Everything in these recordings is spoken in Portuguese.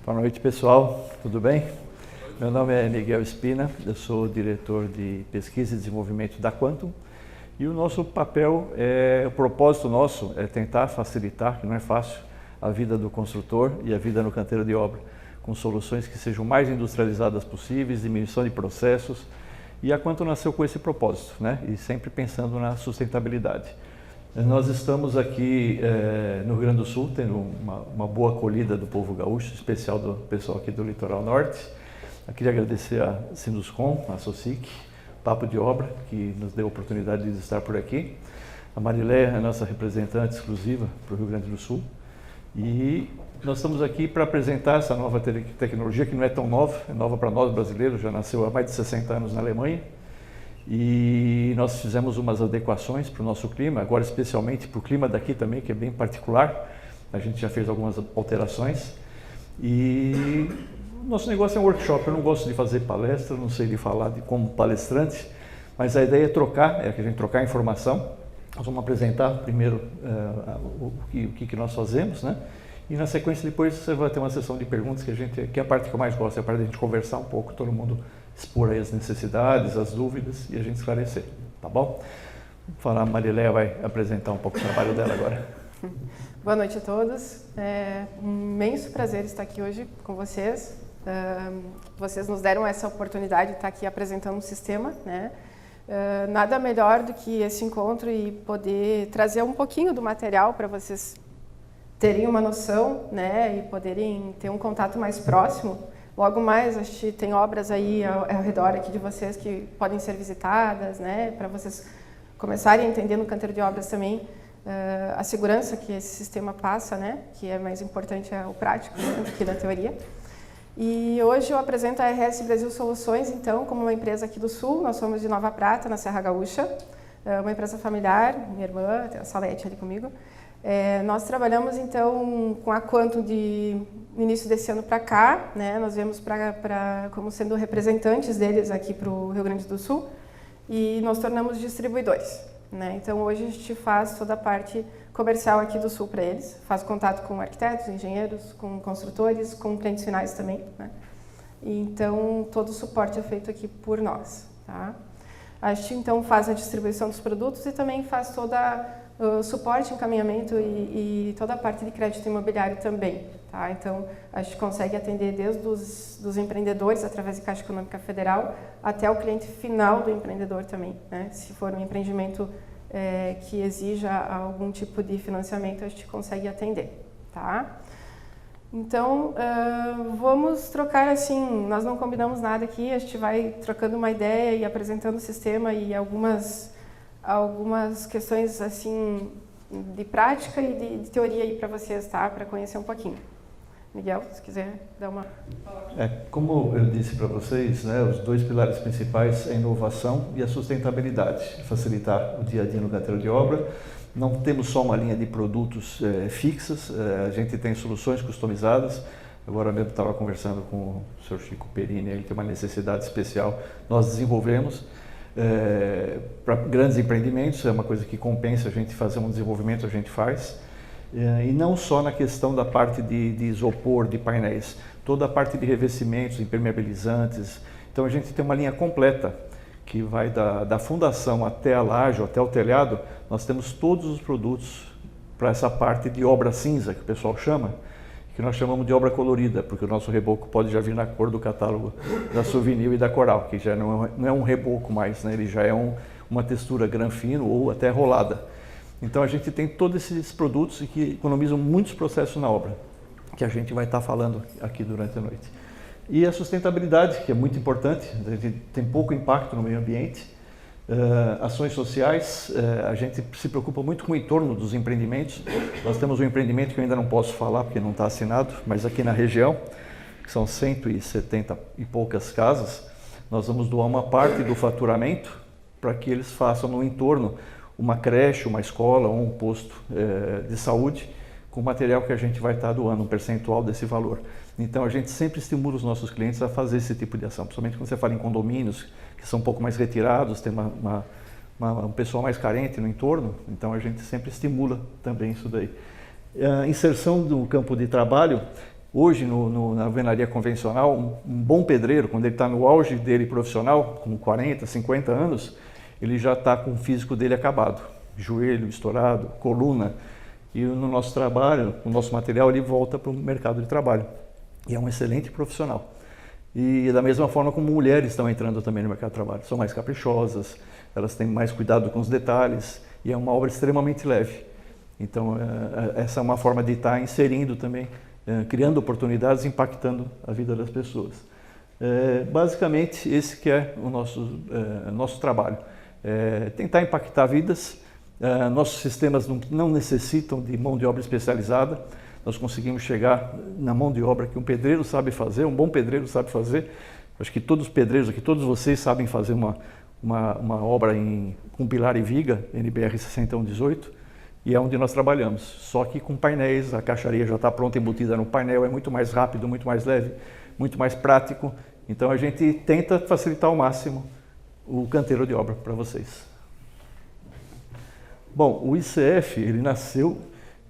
Boa noite, pessoal. Tudo bem? Meu nome é Miguel Espina, eu sou diretor de pesquisa e desenvolvimento da Quantum e o nosso papel, o propósito nosso é tentar facilitar, que não é fácil, a vida do construtor e a vida no canteiro de obra, com soluções que sejam mais industrializadas possíveis, diminuição de processos, e a Quantum nasceu com esse propósito, né? E sempre pensando na sustentabilidade. Nós estamos aqui no Rio Grande do Sul, tendo uma boa acolhida do povo gaúcho, especial do pessoal aqui do Litoral Norte. Eu queria agradecer a Sinduscom, a Socic, Papo de Obra, que nos deu a oportunidade de estar por aqui. A Marileia é a nossa representante exclusiva para o Rio Grande do Sul. E nós estamos aqui para apresentar essa nova tecnologia, que não é tão nova, é nova para nós brasileiros, já nasceu há mais de 60 anos na Alemanha. E nós fizemos umas adequações para o nosso clima, agora especialmente para o clima daqui também, que é bem particular. A gente já fez algumas alterações. E nosso negócio é um workshop, eu não gosto de fazer palestra, não sei de falar como palestrante, mas a ideia é trocar, que a gente trocar informação. Nós vamos apresentar primeiro o que nós fazemos, né? E na sequência depois você vai ter uma sessão de perguntas que é a parte que eu mais gosto, é a parte da gente conversar um pouco, todo mundo expor aí as necessidades, as dúvidas e a gente esclarecer, tá bom? A Marileia vai apresentar um pouco o trabalho dela agora. Boa noite a todos, é um imenso prazer estar aqui hoje com vocês. Vocês nos deram essa oportunidade de estar aqui apresentando um sistema, né? Nada melhor do que esse encontro e poder trazer um pouquinho do material para vocês terem uma noção, né? E poderem ter um contato mais próximo. Logo mais, acho que tem obras aí ao redor aqui de vocês que podem ser visitadas, né? Para vocês começarem a entender no canteiro de obras também a segurança que esse sistema passa, né? Que é mais importante é o prático, né? Do que da teoria. E hoje eu apresento a RS Brasil Soluções, então, como uma empresa aqui do Sul. Nós somos de Nova Prata, na Serra Gaúcha, uma empresa familiar, minha irmã, tem a Salete ali comigo. Nós trabalhamos, então, com a Quantum no início desse ano para cá, né? Nós viemos como sendo representantes deles aqui para o Rio Grande do Sul e nós tornamos distribuidores, né? Então, hoje a gente faz toda a parte comercial aqui do Sul para eles, faz contato com arquitetos, engenheiros, com construtores, com clientes finais também, né? Então, todo o suporte é feito aqui por nós, tá? A gente, então, faz a distribuição dos produtos e também faz toda o suporte, encaminhamento e toda a parte de crédito imobiliário também, tá? Então, a gente consegue atender desde dos empreendedores, através de Caixa Econômica Federal, até o cliente final do empreendedor também, né? Se for um empreendimento que exija algum tipo de financiamento, a gente consegue atender, tá? Então, vamos trocar assim, nós não combinamos nada aqui, a gente vai trocando uma ideia e apresentando o sistema e algumas questões assim de prática e de teoria aí para vocês, tá? Para conhecer um pouquinho. Miguel, se quiser dar uma... Como eu disse para vocês, né, os dois pilares principais é a inovação e a sustentabilidade, facilitar o dia a dia no canteiro de obra. Não temos só uma linha de produtos fixas, a gente tem soluções customizadas. Agora mesmo estava conversando com o Sr. Chico Perini, ele tem uma necessidade especial, nós desenvolvemos. Para grandes empreendimentos, é uma coisa que compensa a gente fazer um desenvolvimento, a gente faz. E não só na questão da parte de isopor, de painéis, toda a parte de revestimentos, impermeabilizantes. Então a gente tem uma linha completa que vai da fundação até a laje, até o telhado. Nós temos todos os produtos para essa parte de obra cinza, que o pessoal chama, que nós chamamos de obra colorida, porque o nosso reboco pode já vir na cor do catálogo da Souvenir e da Coral, que já não é um reboco mais, né? Ele já é uma textura granfino ou até rolada. Então a gente tem todos esses produtos que economizam muitos processos na obra, que a gente vai estar falando aqui durante a noite. E a sustentabilidade, que é muito importante, a gente tem pouco impacto no meio ambiente. Ações sociais, a gente se preocupa muito com o entorno dos empreendimentos. Nós temos um empreendimento que eu ainda não posso falar porque não está assinado, mas aqui na região, que são 170 e poucas casas, nós vamos doar uma parte do faturamento para que eles façam no entorno uma creche, uma escola ou um posto de saúde com material que a gente vai estar doando, um percentual desse valor. Então a gente sempre estimula os nossos clientes a fazer esse tipo de ação, principalmente quando você fala em condomínios, que são um pouco mais retirados, tem um pessoal mais carente no entorno, então a gente sempre estimula também isso daí. A inserção do campo de trabalho Hoje, na alvenaria convencional, um bom pedreiro, quando ele está no auge dele profissional, com 40, 50 anos, ele já está com o físico dele acabado. Joelho estourado, coluna. E no nosso trabalho, o nosso material, ele volta para o mercado de trabalho. E é um excelente profissional. E da mesma forma como mulheres estão entrando também no mercado de trabalho. São mais caprichosas, elas têm mais cuidado com os detalhes. E é uma obra extremamente leve. Então, essa é uma forma de estar inserindo também, criando oportunidades, impactando a vida das pessoas. Basicamente, esse que é o nosso trabalho. Tentar impactar vidas. Nossos sistemas não necessitam de mão de obra especializada. Nós conseguimos chegar na mão de obra que um pedreiro sabe fazer, um bom pedreiro sabe fazer. Acho que todos os pedreiros aqui, todos vocês sabem fazer uma obra com pilar e viga, NBR 6118, e é onde nós trabalhamos. Só que com painéis, a caixaria já está pronta, embutida no painel, é muito mais rápido, muito mais leve, muito mais prático. Então a gente tenta facilitar ao máximo o canteiro de obra para vocês. Bom, o ICF, ele nasceu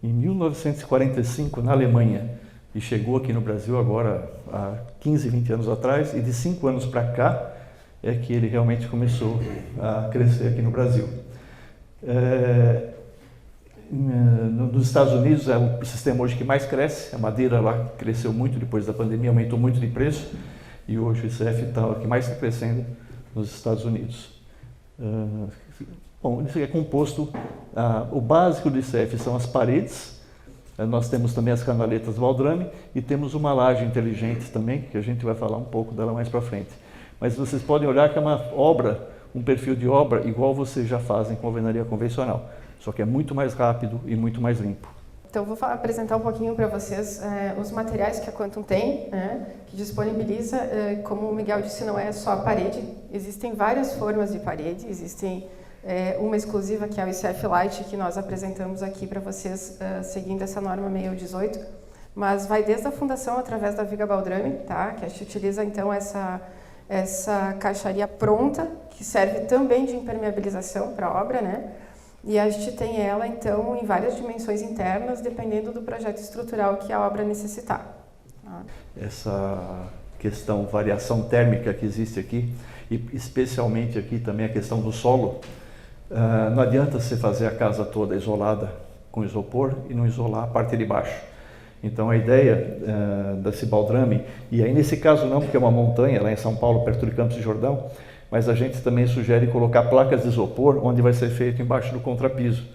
em 1945 na Alemanha e chegou aqui no Brasil agora há 15, 20 anos atrás, e de 5 anos para cá é que ele realmente começou a crescer aqui no Brasil. Nos Estados Unidos é o sistema hoje que mais cresce, a madeira lá cresceu muito depois da pandemia, aumentou muito de preço, e hoje o ICF está o que mais está crescendo nos Estados Unidos. Bom, isso é composto, o básico do ICF são as paredes, nós temos também as canaletas Valdrame e temos uma laje inteligente também, que a gente vai falar um pouco dela mais para frente. Mas vocês podem olhar que é uma obra, um perfil de obra igual vocês já fazem com a alvenaria convencional, só que é muito mais rápido e muito mais limpo. Então, vou apresentar um pouquinho para vocês os materiais que a Quantum tem, que disponibiliza, como o Miguel disse, não é só a parede, existem várias formas de parede, existem uma exclusiva que é o ICF Light, que nós apresentamos aqui para vocês, seguindo essa norma 6018, mas vai desde a fundação através da viga Valdrame, tá? Que a gente utiliza então essa caixaria pronta, que serve também de impermeabilização para a obra, né? E a gente tem ela então em várias dimensões internas, dependendo do projeto estrutural que a obra necessitar. Tá? Essa questão variação térmica que existe aqui, e especialmente aqui também a questão do solo. Não adianta você fazer a casa toda isolada com isopor e não isolar a parte de baixo. Então a ideia desse baldrame, e aí nesse caso não, porque é uma montanha lá em São Paulo, perto de Campos do Jordão, mas a gente também sugere colocar placas de isopor onde vai ser feito embaixo do contrapiso.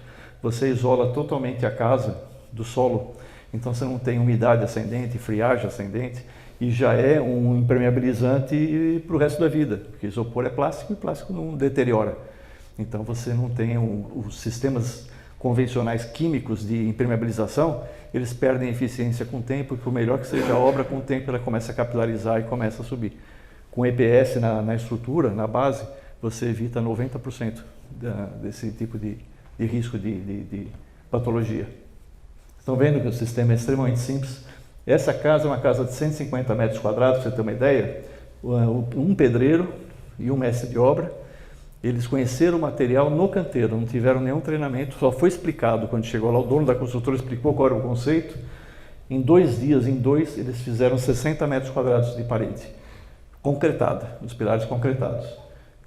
Você isola totalmente a casa do solo, então você não tem umidade ascendente, friagem ascendente, e já é um impermeabilizante para o resto da vida, porque isopor é plástico e plástico não deteriora. Então você não tem os sistemas convencionais químicos de impermeabilização, eles perdem eficiência com o tempo, e por melhor que seja a obra, com o tempo ela começa a capilarizar e começa a subir. Com EPS na estrutura, na base, você evita 90% desse tipo de risco de patologia. Estão vendo que o sistema é extremamente simples. Essa casa é uma casa de 150 metros quadrados, para você ter uma ideia. Um pedreiro e um mestre de obra, eles conheceram o material no canteiro, não tiveram nenhum treinamento, só foi explicado quando chegou lá, o dono da construtora explicou qual era o conceito. Em 2 dias, eles fizeram 60 metros quadrados de parede, concretada, os pilares concretados,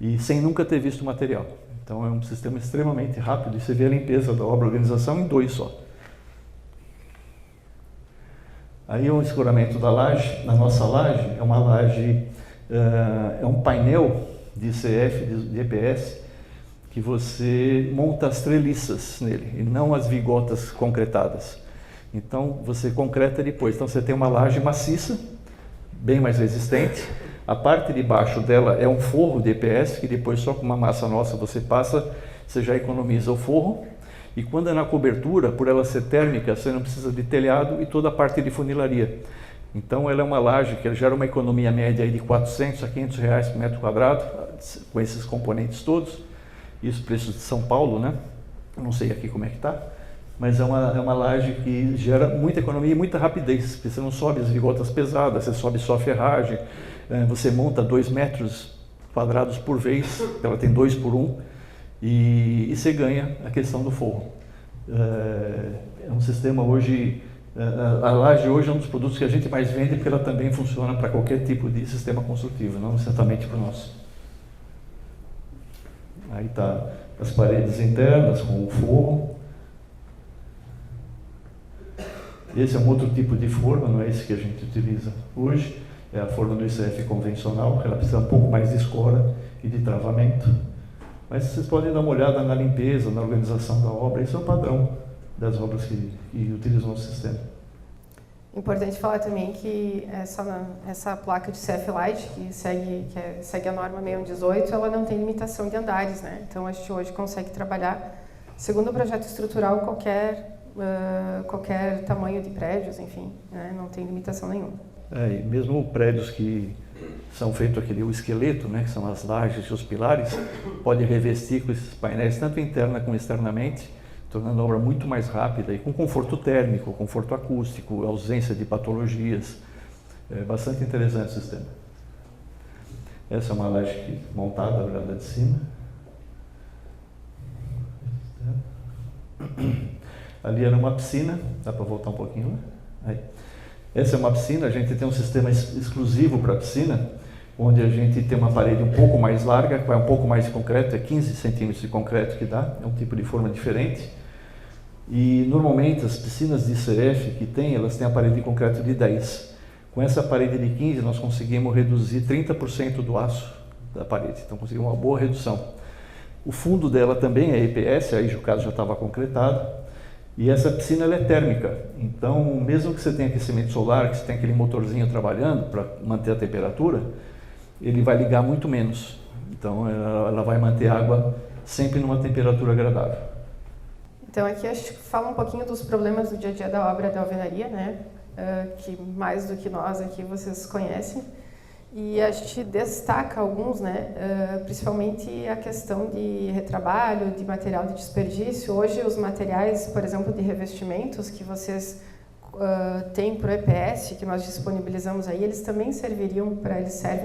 e sem nunca ter visto o material. Então é um sistema extremamente rápido, e você vê a limpeza da obra, a organização em 2 só. Aí o escoramento da laje, a nossa laje é uma laje, é um painel de ICF, de EPS, que você monta as treliças nele, e não as vigotas concretadas. Então você concreta depois, então você tem uma laje maciça, bem mais resistente, a parte de baixo dela é um forro de EPS, que depois só com uma massa nossa você passa, você já economiza o forro, e quando é na cobertura, por ela ser térmica, você não precisa de telhado e toda a parte de funilaria. Então ela é uma laje que gera uma economia média aí de 400 a 500 reais por metro quadrado, com esses componentes todos. Isso preço de São Paulo, né? Não sei aqui como é que está, mas é uma laje que gera muita economia e muita rapidez, porque você não sobe as vigotas pesadas, você sobe só a ferragem, você monta 2 metros quadrados por vez, ela tem 2 por 1, e você ganha a questão do forro. É um sistema hoje A laje hoje é um dos produtos que a gente mais vende porque ela também funciona para qualquer tipo de sistema construtivo, não necessariamente para o nosso. Aí está as paredes internas com o forro. Esse é um outro tipo de forma, não é esse que a gente utiliza hoje. É a forma do ICF convencional, ela precisa um pouco mais de escora e de travamento. Mas vocês podem dar uma olhada na limpeza, na organização da obra. Isso é o padrão das obras que utilizam o sistema. Importante falar também que essa placa de CF Light, que segue a norma 6118, ela não tem limitação de andares, né? Então a gente hoje consegue trabalhar, segundo o projeto estrutural, qualquer tamanho de prédios, enfim, né? Não tem limitação nenhuma. E mesmo prédios que são feitos o esqueleto, né, que são as lajes e os pilares, pode revestir com esses painéis, tanto interna como externamente, tornando a obra muito mais rápida e com conforto térmico, conforto acústico, ausência de patologias. É bastante interessante o sistema. Essa é uma laje montada, olhada de cima. Ali era uma piscina, dá para voltar um pouquinho lá? Aí. Essa é uma piscina, a gente tem um sistema exclusivo para a piscina, onde a gente tem uma parede um pouco mais larga, vai um pouco mais de concreto, é 15 centímetros de concreto que dá, é um tipo de forma diferente. E normalmente as piscinas de ICF que tem, elas têm a parede de concreto de 10. Com essa parede de 15 nós conseguimos reduzir 30% do aço da parede, então conseguimos uma boa redução. O fundo dela também é EPS, aí o caso já estava concretado. E essa piscina ela é térmica, então mesmo que você tenha aquecimento solar, que você tenha aquele motorzinho trabalhando para manter a temperatura, ele vai ligar muito menos. Então ela vai manter a água sempre numa temperatura agradável. Então aqui a gente fala um pouquinho dos problemas do dia a dia da obra da alvenaria, né? Que mais do que nós aqui vocês conhecem. E a gente destaca alguns, né? Principalmente a questão de retrabalho, de material de desperdício. Hoje os materiais, por exemplo, de revestimentos que vocês têm para o EPS, que nós disponibilizamos aí, eles também servem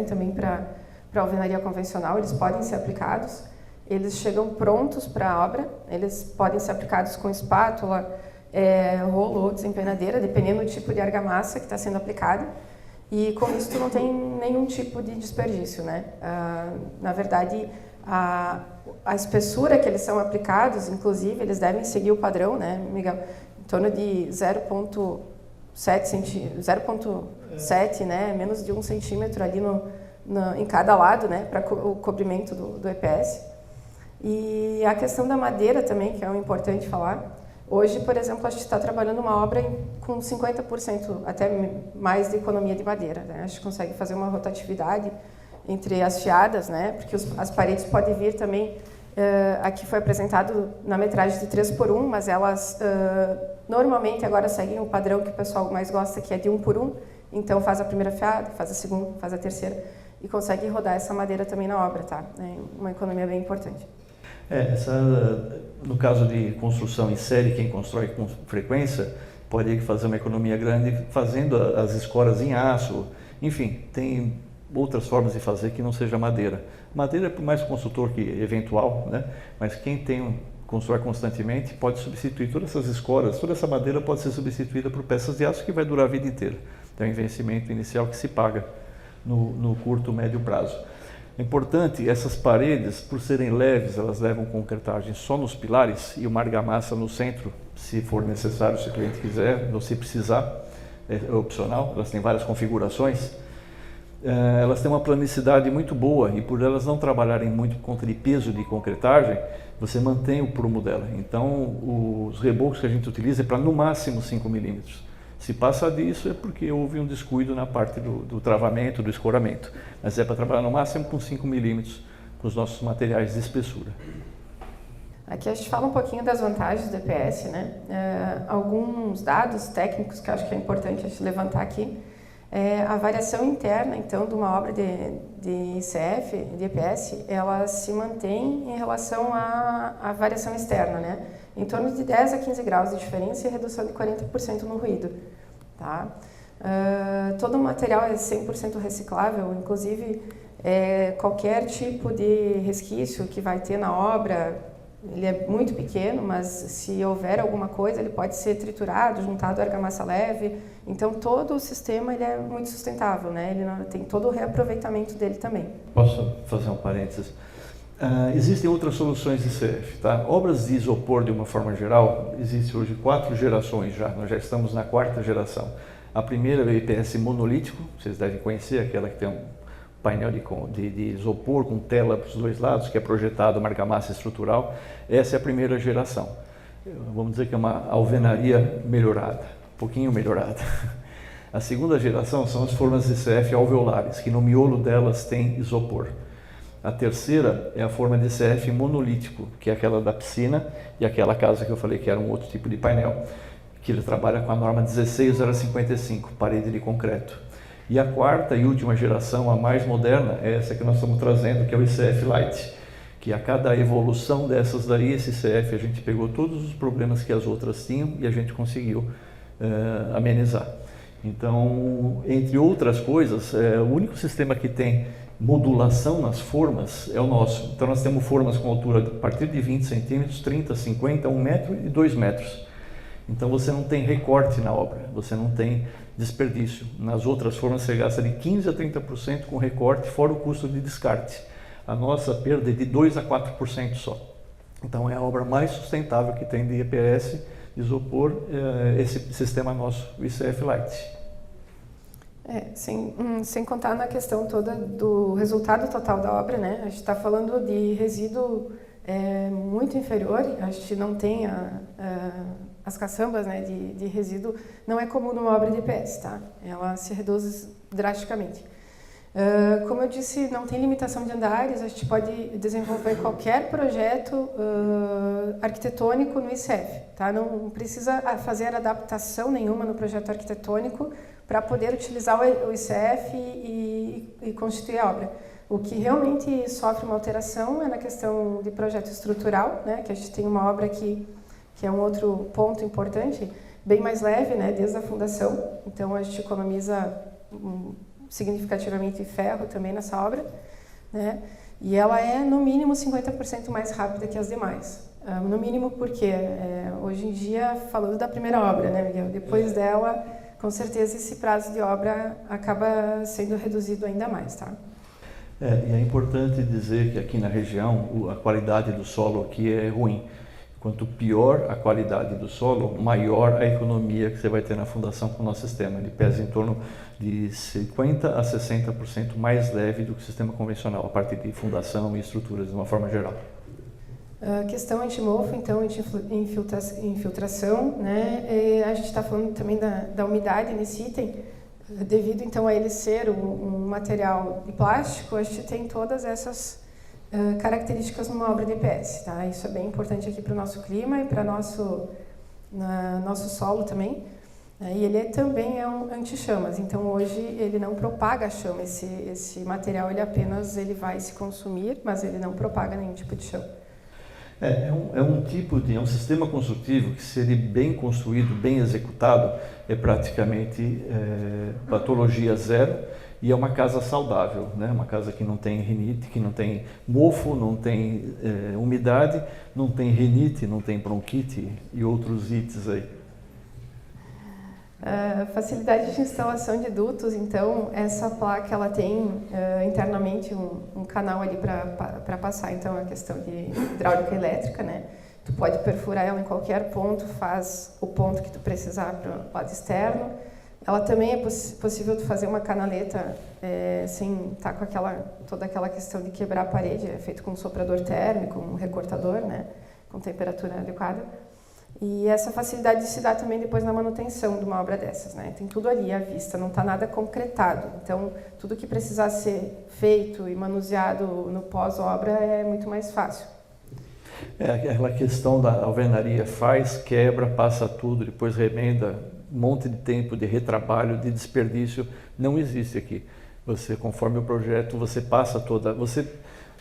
também para a alvenaria convencional, eles podem ser aplicados, eles chegam prontos para a obra, eles podem ser aplicados com espátula, rolo ou desempenadeira, dependendo do tipo de argamassa que está sendo aplicada. E com isso tu não tem nenhum tipo de desperdício, né? Na verdade, a espessura que eles são aplicados, inclusive, eles devem seguir o padrão, né, Miguel? Em torno de 0,7, né? Menos de 1 centímetro ali em cada lado, né? Para o cobrimento do EPS. E a questão da madeira também, que é importante falar. Hoje, por exemplo, a gente está trabalhando uma obra com 50%, até mais de economia de madeira, né? A gente consegue fazer uma rotatividade entre as fiadas, né? Porque as paredes podem vir também, aqui foi apresentado na metragem de 3x1, mas elas normalmente agora seguem o padrão que o pessoal mais gosta, que é de 1x1, então faz a primeira fiada, faz a segunda, faz a terceira, e consegue rodar essa madeira também na obra, tá? É uma economia bem importante. No caso de construção em série, quem constrói com frequência pode fazer uma economia grande fazendo as escoras em aço. Enfim, tem outras formas de fazer que não seja madeira. Madeira é por mais consultor que eventual, né? Mas quem constrói constantemente pode substituir todas essas escoras, toda essa madeira pode ser substituída por peças de aço que vai durar a vida inteira. Então é um investimento inicial que se paga no curto, médio prazo. É importante, essas paredes, por serem leves, elas levam concretagem só nos pilares e uma argamassa no centro, se for necessário, se o cliente quiser, ou se precisar, é opcional, elas têm várias configurações. Elas têm uma planicidade muito boa e por elas não trabalharem muito por conta de peso de concretagem, você mantém o prumo dela. Então, os rebocos que a gente utiliza é para no máximo 5 milímetros. Se passa disso é porque houve um descuido na parte do travamento, do escoramento. Mas é para trabalhar no máximo com 5 milímetros com os nossos materiais de espessura. Aqui a gente fala um pouquinho das vantagens do EPS, né? Alguns dados técnicos que eu acho que é importante a gente levantar aqui. A variação interna, então, de uma obra de ICF, de EPS, ela se mantém em relação à variação externa, né? Em torno de 10 a 15 graus de diferença e redução de 40% no ruído. Tá? Todo o material é 100% reciclável, inclusive qualquer tipo de resquício que vai ter na obra, ele é muito pequeno, mas se houver alguma coisa, ele pode ser triturado, juntado à argamassa leve. Então, todo o sistema ele é muito sustentável, né? Ele tem todo o reaproveitamento dele também. Posso fazer um parênteses? Existem outras soluções de ICF, tá? Obras de isopor, de uma forma geral, existem hoje 4 gerações já, nós já estamos na 4ª geração. A primeira é o IPS monolítico, vocês devem conhecer, aquela que tem um painel de isopor com tela para os 2 lados, que é projetado uma argamassa estrutural. Essa é a primeira geração. Vamos dizer que é uma alvenaria melhorada, um pouquinho melhorada. A segunda geração são as formas de ICF alveolares, que no miolo delas tem isopor. A terceira é a forma de ICF monolítico, que é aquela da piscina e aquela casa que eu falei que era um outro tipo de painel, que ele trabalha com a norma 16055, parede de concreto. E a 4ª e última geração, a mais moderna, é essa que nós estamos trazendo, que é o ICF Light, que a cada evolução dessas daí, esse ICF, a gente pegou todos os problemas que as outras tinham e a gente conseguiu amenizar. Então, entre outras coisas, o único sistema que tem modulação nas formas é o nosso. Então, nós temos formas com altura a partir de 20 centímetros, 30, 50, 1 metro e 2 metros. Então, você não tem recorte na obra, você não tem desperdício. Nas outras formas, você gasta de 15% a 30% com recorte, fora o custo de descarte. A nossa perda é de 2% a 4% só. Então, é a obra mais sustentável que tem de EPS, de isopor, esse sistema nosso, o ICF Light. Sem contar na questão toda do resultado total da obra, né? A gente está falando de resíduo muito inferior, a gente não tem as caçambas, né, de resíduo, não é comum numa obra de EPS, tá? Ela se reduz drasticamente. Como eu disse, não tem limitação de andares, a gente pode desenvolver qualquer projeto arquitetônico no ICF, tá? Não precisa fazer adaptação nenhuma no projeto arquitetônico para poder utilizar o ICF e constituir a obra. O que realmente sofre uma alteração é na questão de projeto estrutural, né? Que a gente tem uma obra aqui, que é um outro ponto importante, bem mais leve, né? Desde a fundação, então a gente economiza significativamente ferro também nessa obra, né? E ela é no mínimo 50% mais rápida que as demais. No mínimo porque hoje em dia, falando da primeira obra, né, Miguel? Depois dela, com certeza esse prazo de obra acaba sendo reduzido ainda mais, tá? E é importante dizer que aqui na região a qualidade do solo aqui é ruim. Quanto pior a qualidade do solo, maior a economia que você vai ter na fundação com o nosso sistema. Ele pesa em torno de 50% a 60% mais leve do que o sistema convencional, a partir de fundação e estruturas de uma forma geral. A questão antimofo, então, infiltração, né? A gente está falando também da umidade nesse item. Devido, então, a ele ser um material de plástico, a gente tem todas essas características numa obra de EPS, tá? Isso é bem importante aqui para o nosso clima e para nosso solo também. E ele também é um anti-chamas, então hoje ele não propaga a chama, esse material ele vai se consumir, mas ele não propaga nenhum tipo de chama. É um sistema construtivo que, se ele bem construído, bem executado, é praticamente patologia zero e é uma casa saudável, né? Uma casa que não tem rinite, que não tem mofo, não tem umidade, não tem rinite, não tem bronquite e outros ites aí. Facilidade de instalação de dutos, então essa placa ela tem internamente um canal ali para passar, então a questão de hidráulica elétrica, né? Tu pode perfurar ela em qualquer ponto, faz o ponto que tu precisar para o lado externo. Ela também é possível tu fazer uma canaleta sem estar com toda aquela questão de quebrar a parede, é feito com um soprador térmico, um recortador, né? Com temperatura adequada. E essa facilidade se dá também depois na manutenção de uma obra dessas, né? Tem tudo ali à vista, não está nada concretado. Então, tudo que precisar ser feito e manuseado no pós-obra é muito mais fácil. Aquela questão da alvenaria, faz, quebra, passa tudo, depois remenda, um monte de tempo de retrabalho, de desperdício, não existe aqui. Você, conforme o projeto, você passa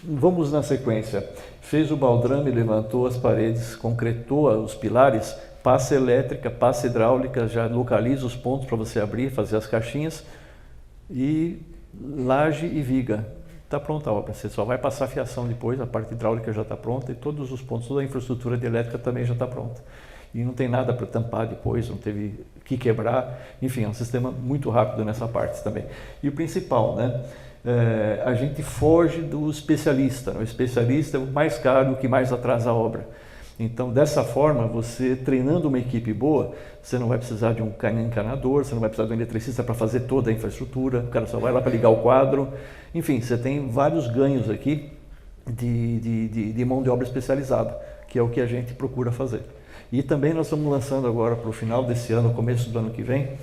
vamos na sequência. Fez o baldrame, levantou as paredes, concretou os pilares, passa elétrica, passa hidráulica, já localiza os pontos para você abrir, fazer as caixinhas e laje e viga. está pronta a obra. Você só vai passar a fiação depois, a parte hidráulica já está pronta e todos os pontos, toda a infraestrutura de elétrica também já está pronta. E não tem nada para tampar depois, não teve que quebrar. Enfim, é um sistema muito rápido nessa parte também. E o principal, né? A gente foge do especialista. O especialista é o mais caro, o que mais atrasa a obra. Então, dessa forma, você treinando uma equipe boa, você não vai precisar de um encanador, você não vai precisar de um eletricista para fazer toda a infraestrutura, o cara só vai lá para ligar o quadro. Enfim, você tem vários ganhos aqui de mão de obra especializada, que é o que a gente procura fazer. E também nós estamos lançando agora para o final desse ano, começo do ano que vem,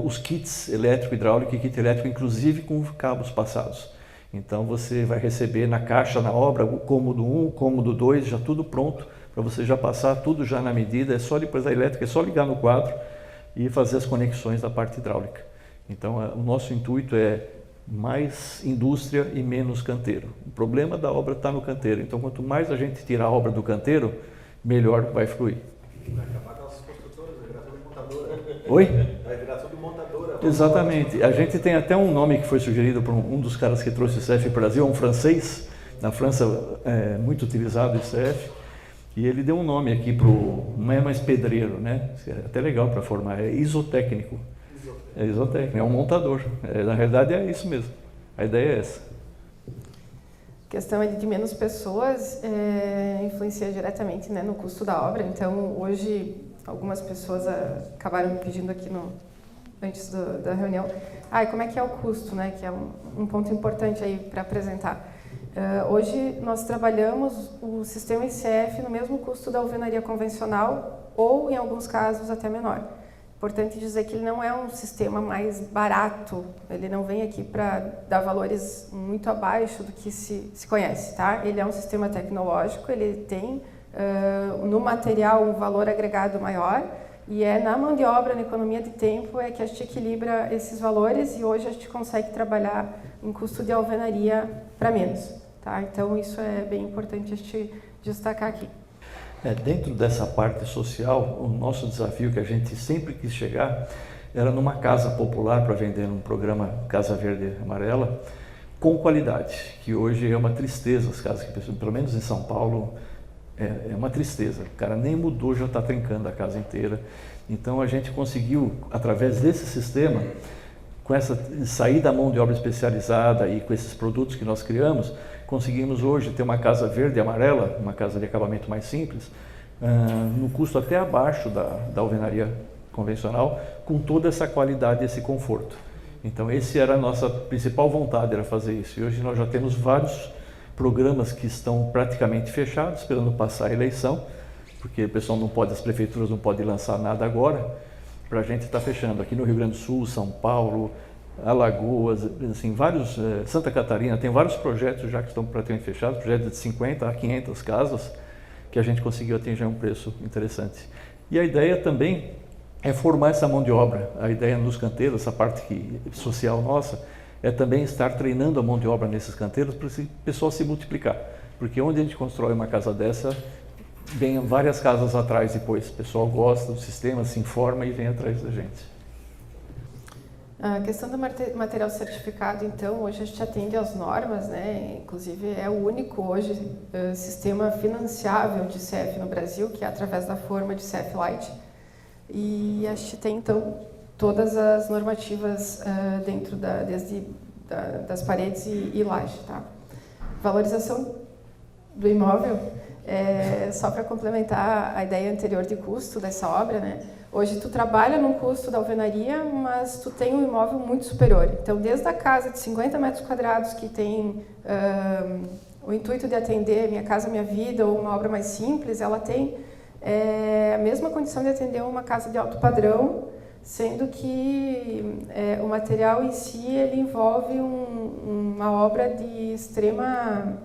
os kits elétrico, hidráulico e kit elétrico, inclusive com cabos passados. Então você vai receber na caixa, na obra, o cômodo 1, o cômodo 2, já tudo pronto, para você já passar tudo já na medida, é só depois a elétrica, é só ligar no quadro e fazer as conexões da parte hidráulica. Então o nosso intuito é mais indústria e menos canteiro. O problema da obra está no canteiro, então quanto mais a gente tirar a obra do canteiro, melhor vai fluir. Vai acabar com as construtoras, vai virar tudo montadora. Oi? Vai virar tudo montadora. Exatamente. A gente tem até um nome que foi sugerido por um dos caras que trouxe o CF para o Brasil, um francês. Na França é muito utilizado o CF. E ele deu um nome aqui para o... Não é mais pedreiro, né? É até legal para formar. É isotécnico. É isotécnico, é um montador. Na realidade é isso mesmo. A ideia é essa. A questão de menos pessoas influencia diretamente, né, no custo da obra. Então, hoje, algumas pessoas acabaram me pedindo aqui antes da reunião, como é que é o custo, né, que é um ponto importante aí para apresentar. Hoje, nós trabalhamos o sistema ICF no mesmo custo da alvenaria convencional ou, em alguns casos, até menor. Importante dizer que ele não é um sistema mais barato, ele não vem aqui para dar valores muito abaixo do que se conhece, tá? Ele é um sistema tecnológico, ele tem no material um valor agregado maior e é na mão de obra, na economia de tempo, é que a gente equilibra esses valores e hoje a gente consegue trabalhar em custo de alvenaria para menos, tá? Então isso é bem importante a gente destacar aqui. Dentro dessa parte social, o nosso desafio que a gente sempre quis chegar era numa casa popular para vender num programa Casa Verde Amarela com qualidade, que hoje é uma tristeza as casas que, pelo menos em São Paulo, é uma tristeza. O cara nem mudou, já está trincando a casa inteira. Então a gente conseguiu, através desse sistema, com essa sair da mão de obra especializada e com esses produtos que nós criamos, conseguimos hoje ter uma casa verde e amarela, uma casa de acabamento mais simples, no custo até abaixo da alvenaria convencional, com toda essa qualidade e esse conforto. Então esse era a nossa principal vontade, era fazer isso. E hoje nós já temos vários programas que estão praticamente fechados, esperando passar a eleição, porque o pessoal não pode, as prefeituras não podem lançar nada agora, para a gente estar fechando. Aqui no Rio Grande do Sul, São Paulo, Alagoas, assim, vários, Santa Catarina, tem vários projetos já que estão praticamente fechados, projetos de 50 a 500 casas, que a gente conseguiu atingir um preço interessante. E a ideia também é formar essa mão de obra. A ideia nos canteiros, essa parte social nossa, é também estar treinando a mão de obra nesses canteiros para esse pessoal se multiplicar. Porque onde a gente constrói uma casa dessa, vem várias casas atrás depois. O pessoal gosta do sistema, se informa e vem atrás da gente. A questão do material certificado, então, hoje a gente atende às normas, né? Inclusive é o único hoje sistema financiável de CF no Brasil, que é através da forma de CF Light. E a gente tem, então, todas as normativas dentro desde das paredes e laje, tá? Valorização do imóvel, só para complementar a ideia anterior de custo dessa obra, né? Hoje tu trabalha num custo da alvenaria, mas tu tem um imóvel muito superior. Então, desde a casa de 50 metros quadrados, que tem o intuito de atender Minha Casa Minha Vida ou uma obra mais simples, ela tem a mesma condição de atender uma casa de alto padrão, sendo que o material em si ele envolve uma obra de extrema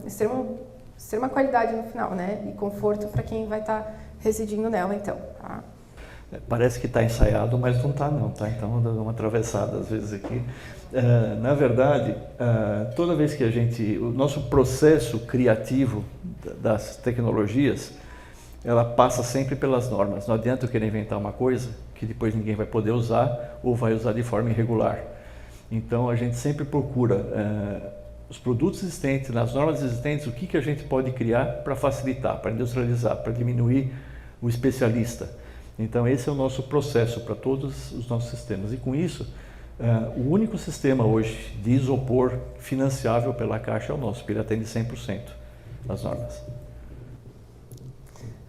qualidade no final, né? E conforto para quem vai estar residindo nela, então. Tá? Parece que está ensaiado, mas não está não, tá? Então dá uma atravessada às vezes aqui. Na verdade, toda vez que o nosso processo criativo das tecnologias, ela passa sempre pelas normas. Não adianta eu querer inventar uma coisa que depois ninguém vai poder usar ou vai usar de forma irregular. Então a gente sempre procura os produtos existentes, nas normas existentes, o que a gente pode criar para facilitar, para industrializar, para diminuir o especialista. Então esse é o nosso processo para todos os nossos sistemas. E com isso, o único sistema hoje de isopor financiável pela Caixa é o nosso, porque ele atende 100% as normas.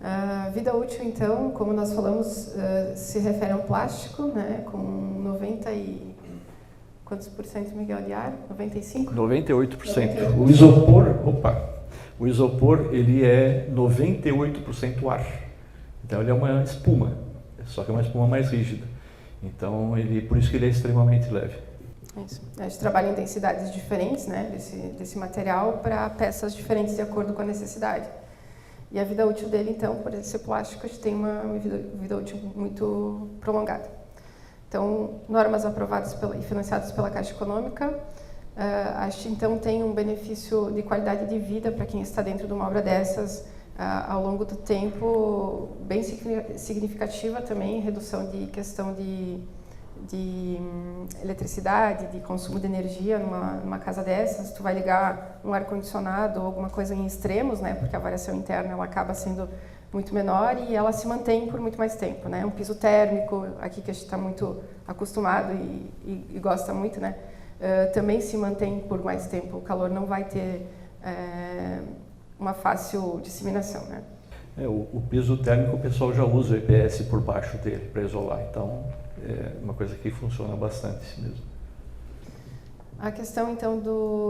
A vida útil, então, como nós falamos, se refere a um plástico, né, com 90 e... Quantos por cento, Miguel, de ar? 95? 98%. 98%. O isopor, ele é 98% ar. Então ele é uma espuma, só que é uma espuma mais rígida. Então por isso que ele é extremamente leve. Isso. A gente trabalha em densidades diferentes, né, desse material para peças diferentes de acordo com a necessidade. E a vida útil dele, então, por ele ser plástico, a gente tem uma vida útil muito prolongada. Então, normas aprovadas e financiadas pela Caixa Econômica, a gente então tem um benefício de qualidade de vida para quem está dentro de uma obra dessas ao longo do tempo, bem significativa também, redução de questão de eletricidade, de consumo de energia numa casa dessas. Tu vai ligar um ar-condicionado ou alguma coisa em extremos, né, porque a variação interna ela acaba sendo muito menor e ela se mantém por muito mais tempo, né? Um piso térmico, aqui que a gente está muito acostumado e gosta muito, né? Também se mantém por mais tempo, o calor não vai ter uma fácil disseminação, né? O piso térmico, o pessoal já usa o EPS por baixo dele para isolar, então é uma coisa que funciona bastante mesmo. A questão, então,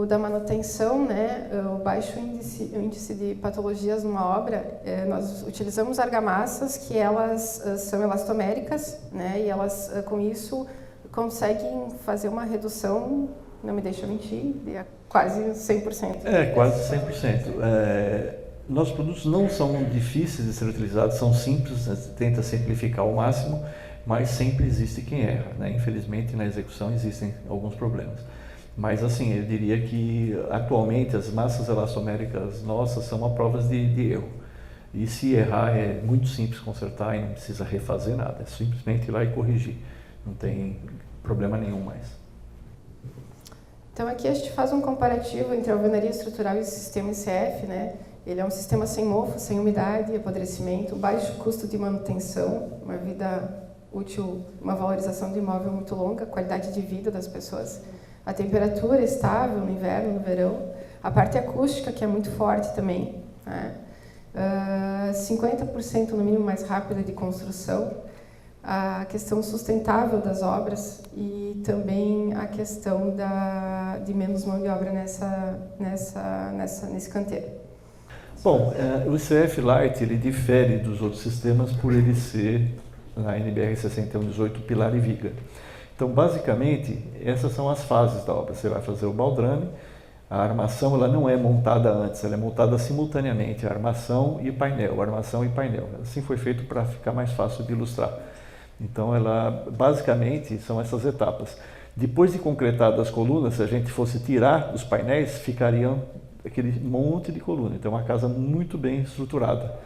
da manutenção, né, o baixo índice de patologias numa obra, nós utilizamos argamassas que elas são elastoméricas, né, e elas, com isso, conseguem fazer uma redução, não me deixa mentir, de quase 100%. Quase 100%. Nossos produtos não são difíceis de ser utilizados, são simples, a gente tenta simplificar ao máximo, mas sempre existe quem erra, né? Infelizmente, na execução existem alguns problemas. Mas assim, eu diria que atualmente as massas elastoméricas nossas são provas de erro. E se errar é muito simples consertar e não precisa refazer nada, é simplesmente ir lá e corrigir. Não tem problema nenhum mais. Então aqui a gente faz um comparativo entre a alvenaria estrutural e o sistema ICF, né? Ele é um sistema sem mofo, sem umidade, apodrecimento, baixo custo de manutenção, uma vida útil, uma valorização do imóvel muito longa, qualidade de vida das pessoas. A temperatura é estável no inverno, no verão. A parte acústica, que é muito forte também, né? 50% no mínimo mais rápida de construção. A questão sustentável das obras e também a questão de menos mão de obra nesse canteiro. Bom, o ICF Light ele difere dos outros sistemas por ele ser, na NBR 6118, pilar e viga. Então, basicamente, essas são as fases da obra. Você vai fazer o baldrame, a armação ela não é montada antes, ela é montada simultaneamente, a armação e painel, Assim foi feito para ficar mais fácil de ilustrar. Então, basicamente, são essas etapas. Depois de concretadas as colunas, se a gente fosse tirar os painéis, ficariam aquele monte de coluna. Então, é uma casa muito bem estruturada,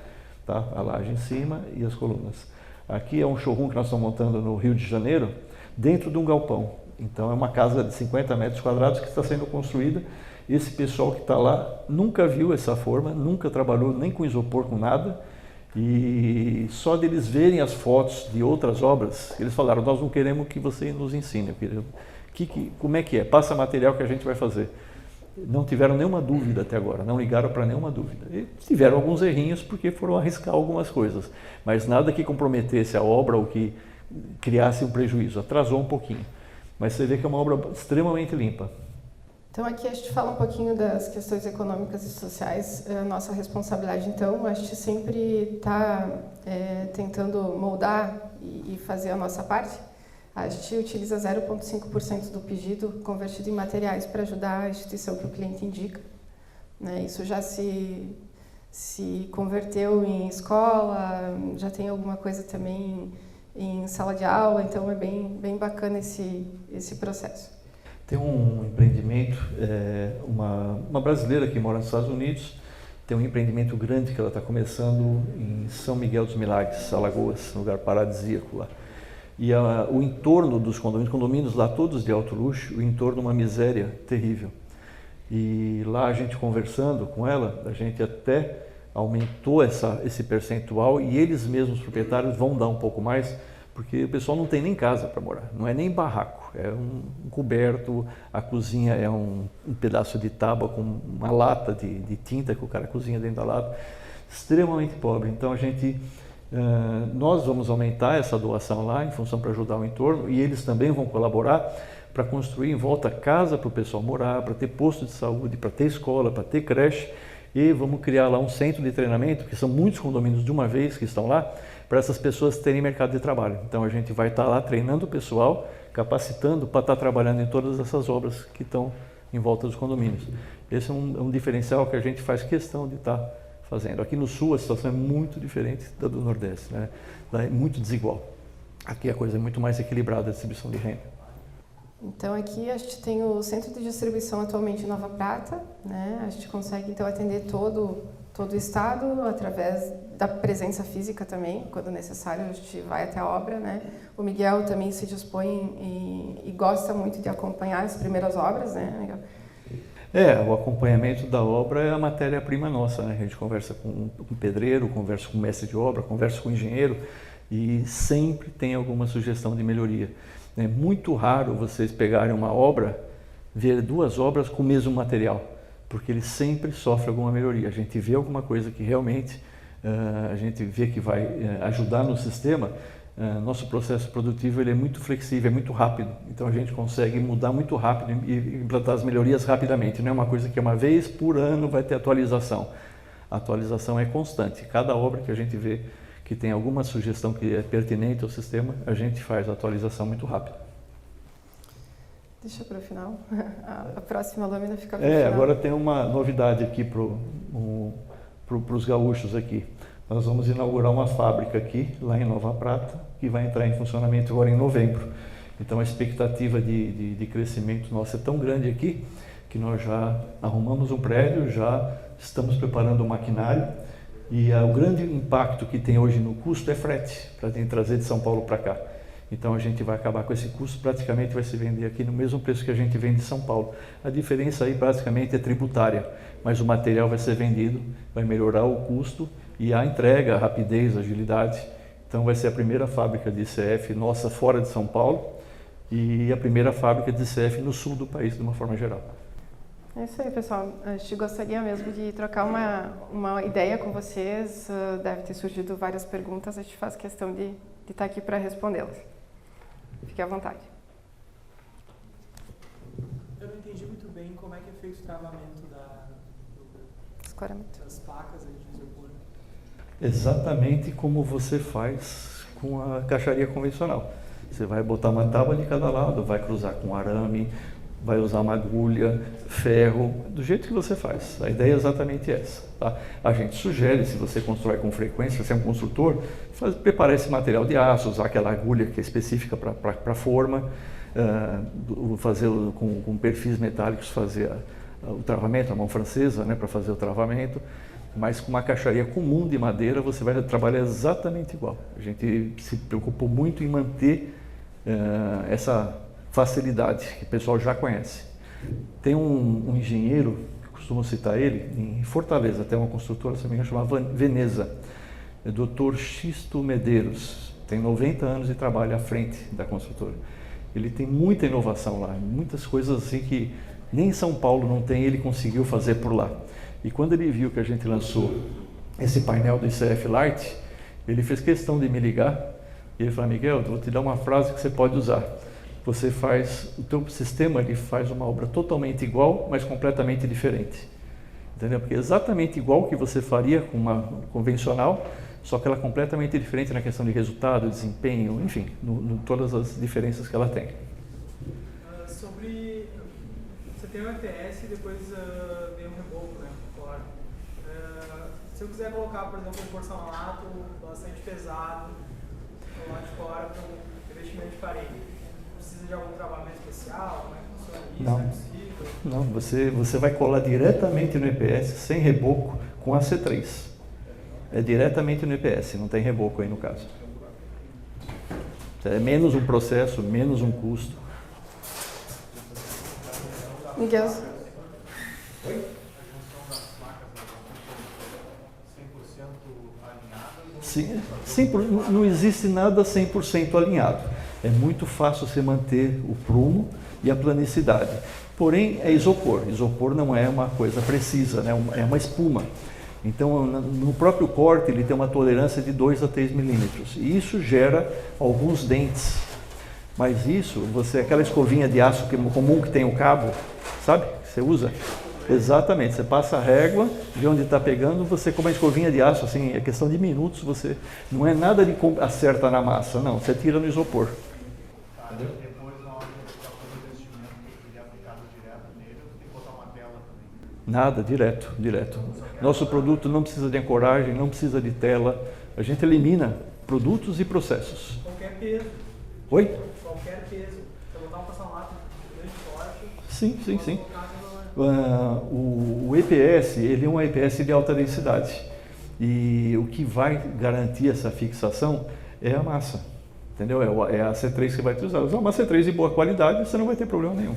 tá? A laje em cima e as colunas. Aqui é um showroom que nós estamos montando no Rio de Janeiro, dentro de um galpão. Então é uma casa de 50 metros quadrados que está sendo construída. Esse pessoal que está lá nunca viu essa forma, nunca trabalhou nem com isopor, com nada. E só deles verem as fotos de outras obras, eles falaram, nós não queremos que você nos ensine. Como é que é? Passa material que a gente vai fazer. Não tiveram nenhuma dúvida até agora, não ligaram para nenhuma dúvida. E tiveram alguns errinhos porque foram arriscar algumas coisas, mas nada que comprometesse a obra ou que criasse um prejuízo, atrasou um pouquinho. Mas você vê que é uma obra extremamente limpa. Então aqui a gente fala um pouquinho das questões econômicas e sociais. Nossa responsabilidade, então, a gente sempre está tentando moldar e fazer a nossa parte. A gente utiliza 0,5% do pedido convertido em materiais para ajudar a instituição que o cliente indica, né? Isso já se converteu em escola, já tem alguma coisa também em sala de aula, então é bem bacana esse processo. Tem um empreendimento, uma brasileira que mora nos Estados Unidos, tem um empreendimento grande que ela está começando em São Miguel dos Milagres, Alagoas, um lugar paradisíaco lá. E o entorno dos condomínios lá todos de alto luxo, o entorno uma miséria terrível. E lá a gente conversando com ela, a gente até aumentou esse percentual e eles mesmos, proprietários, vão dar um pouco mais, porque o pessoal não tem nem casa para morar, não é nem barraco, é um coberto, a cozinha é um pedaço de tábua com uma lata de tinta que o cara cozinha dentro da lata, extremamente pobre. Então nós vamos aumentar essa doação lá em função para ajudar o entorno e eles também vão colaborar para construir em volta casa para o pessoal morar, para ter posto de saúde, para ter escola, para ter creche e vamos criar lá um centro de treinamento, que são muitos condomínios de uma vez que estão lá, para essas pessoas terem mercado de trabalho. Então a gente vai estar lá treinando o pessoal, capacitando para estar trabalhando em todas essas obras que estão em volta dos condomínios. Esse é um diferencial que a gente faz questão de estar fazendo. Aqui no Sul a situação é muito diferente da do Nordeste, né? Lá é muito desigual. Aqui a coisa é muito mais equilibrada, a distribuição de renda. Então aqui a gente tem o centro de distribuição atualmente em Nova Prata, né? A gente consegue então atender todo o estado através da presença física também, quando necessário a gente vai até a obra, né? O Miguel também se dispõe e gosta muito de acompanhar as primeiras obras, né, Miguel? O acompanhamento da obra é a matéria-prima nossa, né? A gente conversa com o pedreiro, conversa com o mestre de obra, conversa com o engenheiro e sempre tem alguma sugestão de melhoria. É muito raro vocês pegarem uma obra, ver duas obras com o mesmo material, porque ele sempre sofre alguma melhoria. A gente vê alguma coisa que realmente a gente vê que vai ajudar no sistema. Nosso processo produtivo ele é muito flexível, é muito rápido, então a gente consegue mudar muito rápido e implantar as melhorias rapidamente. Não é uma coisa que uma vez por ano vai ter atualização. A atualização é constante. Cada obra que a gente vê que tem alguma sugestão que é pertinente ao sistema, a gente faz a atualização muito rápido. Deixa para o final. A próxima lâmina fica para o final. Agora tem uma novidade aqui para os gaúchos aqui. Nós vamos inaugurar uma fábrica aqui, lá em Nova Prata, que vai entrar em funcionamento agora em novembro. Então a expectativa de crescimento nossa é tão grande aqui, que nós já arrumamos um prédio, já estamos preparando o maquinário, e o grande impacto que tem hoje no custo é frete, para trazer de São Paulo para cá. Então a gente vai acabar com esse custo, praticamente vai se vender aqui no mesmo preço que a gente vende em São Paulo. A diferença aí praticamente é tributária, mas o material vai ser vendido, vai melhorar o custo e a entrega, a rapidez, a agilidade. Então vai ser a primeira fábrica de ICF nossa fora de São Paulo e a primeira fábrica de ICF no sul do país de uma forma geral. É isso aí, pessoal. A gente gostaria mesmo de trocar uma ideia com vocês. Deve ter surgido várias perguntas, a gente faz questão de estar aqui para respondê-las. Fique à vontade. Eu não entendi muito bem como é que é feito o travamento das placas de isopor. Exatamente como você faz com a caixaria convencional. Você vai botar uma tábua de cada lado, vai cruzar com arame, vai usar uma agulha, ferro, do jeito que você faz. A ideia é exatamente essa. Tá? A gente sugere, se você constrói com frequência, se é um construtor, preparar esse material de aço, usar aquela agulha que é específica para a forma, fazer com perfis metálicos, fazer o travamento, a mão francesa, né, para fazer o travamento, mas com uma caixaria comum de madeira você vai trabalhar exatamente igual. A gente se preocupou muito em manter essa facilidade que o pessoal já conhece. Tem um engenheiro, costumo citar ele, em Fortaleza, tem uma construtora, se não me engano, chamada Veneza, é Dr. Xisto Medeiros, tem 90 anos de trabalho à frente da construtora. Ele tem muita inovação lá, muitas coisas assim que nem em São Paulo não tem, ele conseguiu fazer por lá. E quando ele viu que a gente lançou esse painel do ICF Light, ele fez questão de me ligar e ele falou: Miguel, eu vou te dar uma frase que você pode usar. Você faz, o teu sistema ele faz uma obra totalmente igual, mas completamente diferente. Entendeu? Porque é exatamente igual que você faria com uma convencional, só que ela é completamente diferente na questão de resultado, desempenho, enfim, todas as diferenças que ela tem. Sobre, você tem o EPS e depois vem um reboco, né, fora. Se eu quiser colocar, por exemplo, um porcelanato bastante pesado lá de fora para um revestimento de parede, precisa de algum travamento especial? Como é que funciona isso? Não. É possível? Não, você vai colar diretamente no EPS, sem reboco, com AC3. É diretamente no EPS, não tem reboco aí no caso. É menos um processo, menos um custo. Miguel, A junção das placas são 100% alinhadas? Sim, não existe nada 100% alinhado. É muito fácil você manter o prumo e a planicidade. Porém, é isopor. Isopor não é uma coisa precisa, né? É uma espuma. Então, no próprio corte, ele tem uma tolerância de 2 a 3 milímetros. E isso gera alguns dentes. Mas isso, aquela escovinha de aço comum que tem o cabo, sabe? Que você usa? Exatamente. Você passa a régua, vê onde está pegando, você com uma escovinha de aço, assim, é questão de minutos, você... Não é nada de acerta na massa, não. Você tira no isopor. Depois, na hora de fazer o investimento, ele é aplicado direto nele, ou tem que botar uma tela também? Nada, direto. Nosso produto não precisa de ancoragem, não precisa de tela. A gente elimina produtos e processos. Qualquer peso. Oi? Qualquer peso. Se eu botar um porcelanato grande forte... Sim. O EPS, ele é um EPS de alta densidade. E o que vai garantir essa fixação é a massa. Entendeu? É a C3 que você vai usar. Usar uma C3 de boa qualidade, você não vai ter problema nenhum.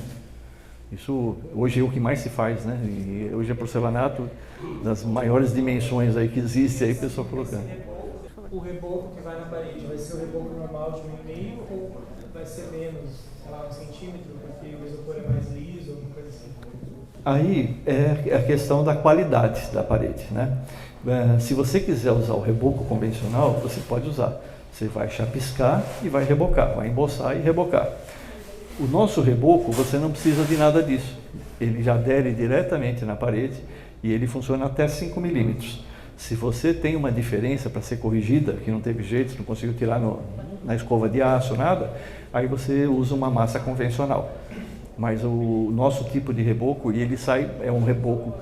Isso hoje é o que mais se faz, né? E hoje é porcelanato das maiores dimensões aí que existe aí, o pessoal colocando. O reboco que vai na parede vai ser o reboco normal de 1,5 ou vai ser menos, sei lá, 1 centímetro, porque o isopor é mais liso, alguma coisa assim? Aí é a questão da qualidade da parede, né? Se você quiser usar o reboco convencional, você pode usar. Você vai chapiscar e vai rebocar, vai emboçar e rebocar. O nosso reboco, você não precisa de nada disso. Ele já adere diretamente na parede e ele funciona até 5 milímetros. Se você tem uma diferença para ser corrigida, que não teve jeito, não conseguiu tirar na escova de aço, nada, aí você usa uma massa convencional. Mas o nosso tipo de reboco, ele é um reboco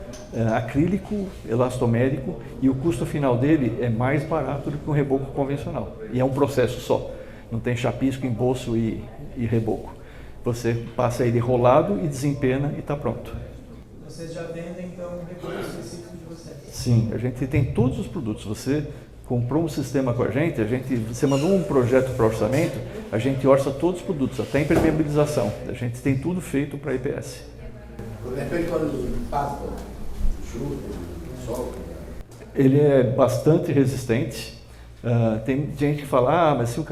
acrílico, elastomérico, e o custo final dele é mais barato do que um reboco convencional. E é um processo só, não tem chapisco, embolso e reboco. Você passa ele rolado e desempena e está pronto. Vocês já vendem, então, um reboco específico de vocês? Sim, a gente tem todos os produtos. Você comprou um sistema com a gente, você mandou um projeto para orçamento, a gente orça todos os produtos, até impermeabilização. A gente tem tudo feito para EPS. O repertório do impacto, chuva, sol. Ele é bastante resistente. Tem gente que fala, mas se o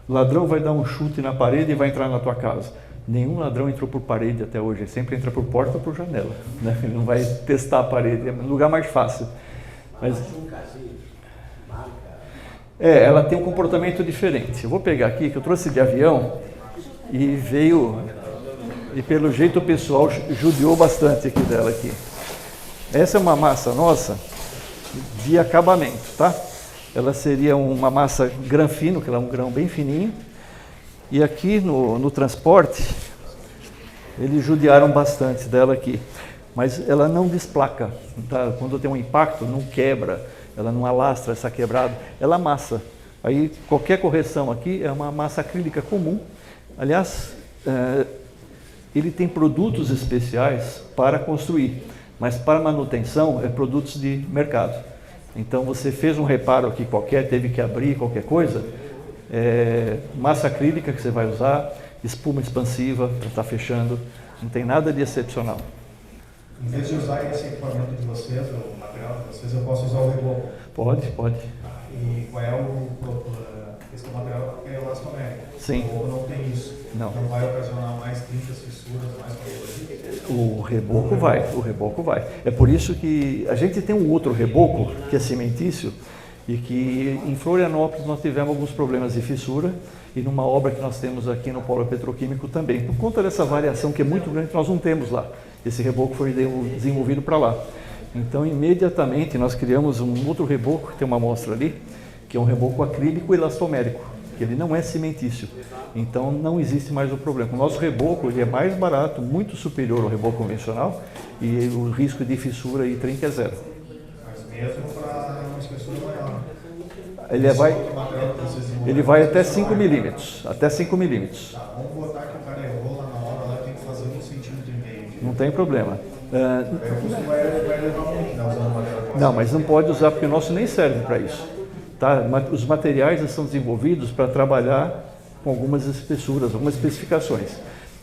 ladrão vai dar um chute na parede e vai entrar na tua casa. Nenhum ladrão entrou por parede até hoje, ele sempre entra por porta ou por janela, né? Ele não vai testar a parede, é um lugar mais fácil. Mas ela tem um comportamento diferente. Eu vou pegar aqui, que eu trouxe de avião, e pelo jeito o pessoal judiou bastante aqui dela aqui. Essa é uma massa nossa de acabamento, tá? Ela seria uma massa granfino, que ela é um grão bem fininho. E aqui no transporte, eles judiaram bastante dela aqui. Mas ela não desplaca, tá? Quando tem um impacto, não quebra, ela não alastra essa quebrada, ela amassa. Aí qualquer correção aqui é uma massa acrílica comum. Aliás, ele tem produtos especiais para construir, mas para manutenção é produtos de mercado. Então você fez um reparo aqui qualquer, teve que abrir qualquer coisa, massa acrílica que você vai usar, espuma expansiva para estar fechando, não tem nada de excepcional. Em vez de usar esse equipamento de vocês, o material de vocês, eu posso usar o reboco? Pode. E qual é esse material é elastomérico? Sim. Ou não tem isso? Não. Não vai ocasionar mais trintas, fissuras, mais coisas? O reboco vai. É por isso que a gente tem um outro reboco, que é cimentício, e que em Florianópolis nós tivemos alguns problemas de fissura, e numa obra que nós temos aqui no Polo Petroquímico também. Por conta dessa variação que é muito grande, nós não temos lá. Esse reboco foi desenvolvido para lá. Então, imediatamente, nós criamos um outro reboco, que tem uma amostra ali, que é um reboco acrílico elastomérico, que ele não é cimentício. Então, não existe mais o problema. O nosso reboco ele é mais barato, muito superior ao reboco convencional, e o risco de fissura e trinca é zero. Mas mesmo para uma espessura maior. Ele vai até 5 milímetros. Até 5 milímetros. Tá, vamos botar que o cara errou lá na hora, lá tem que fazer 1,5 centímetro. Não tem problema. O custo vai levar muito, né, usando material. Não, mas não pode usar porque o nosso nem serve para isso. Tá? Os materiais são desenvolvidos para trabalhar com algumas espessuras, algumas especificações.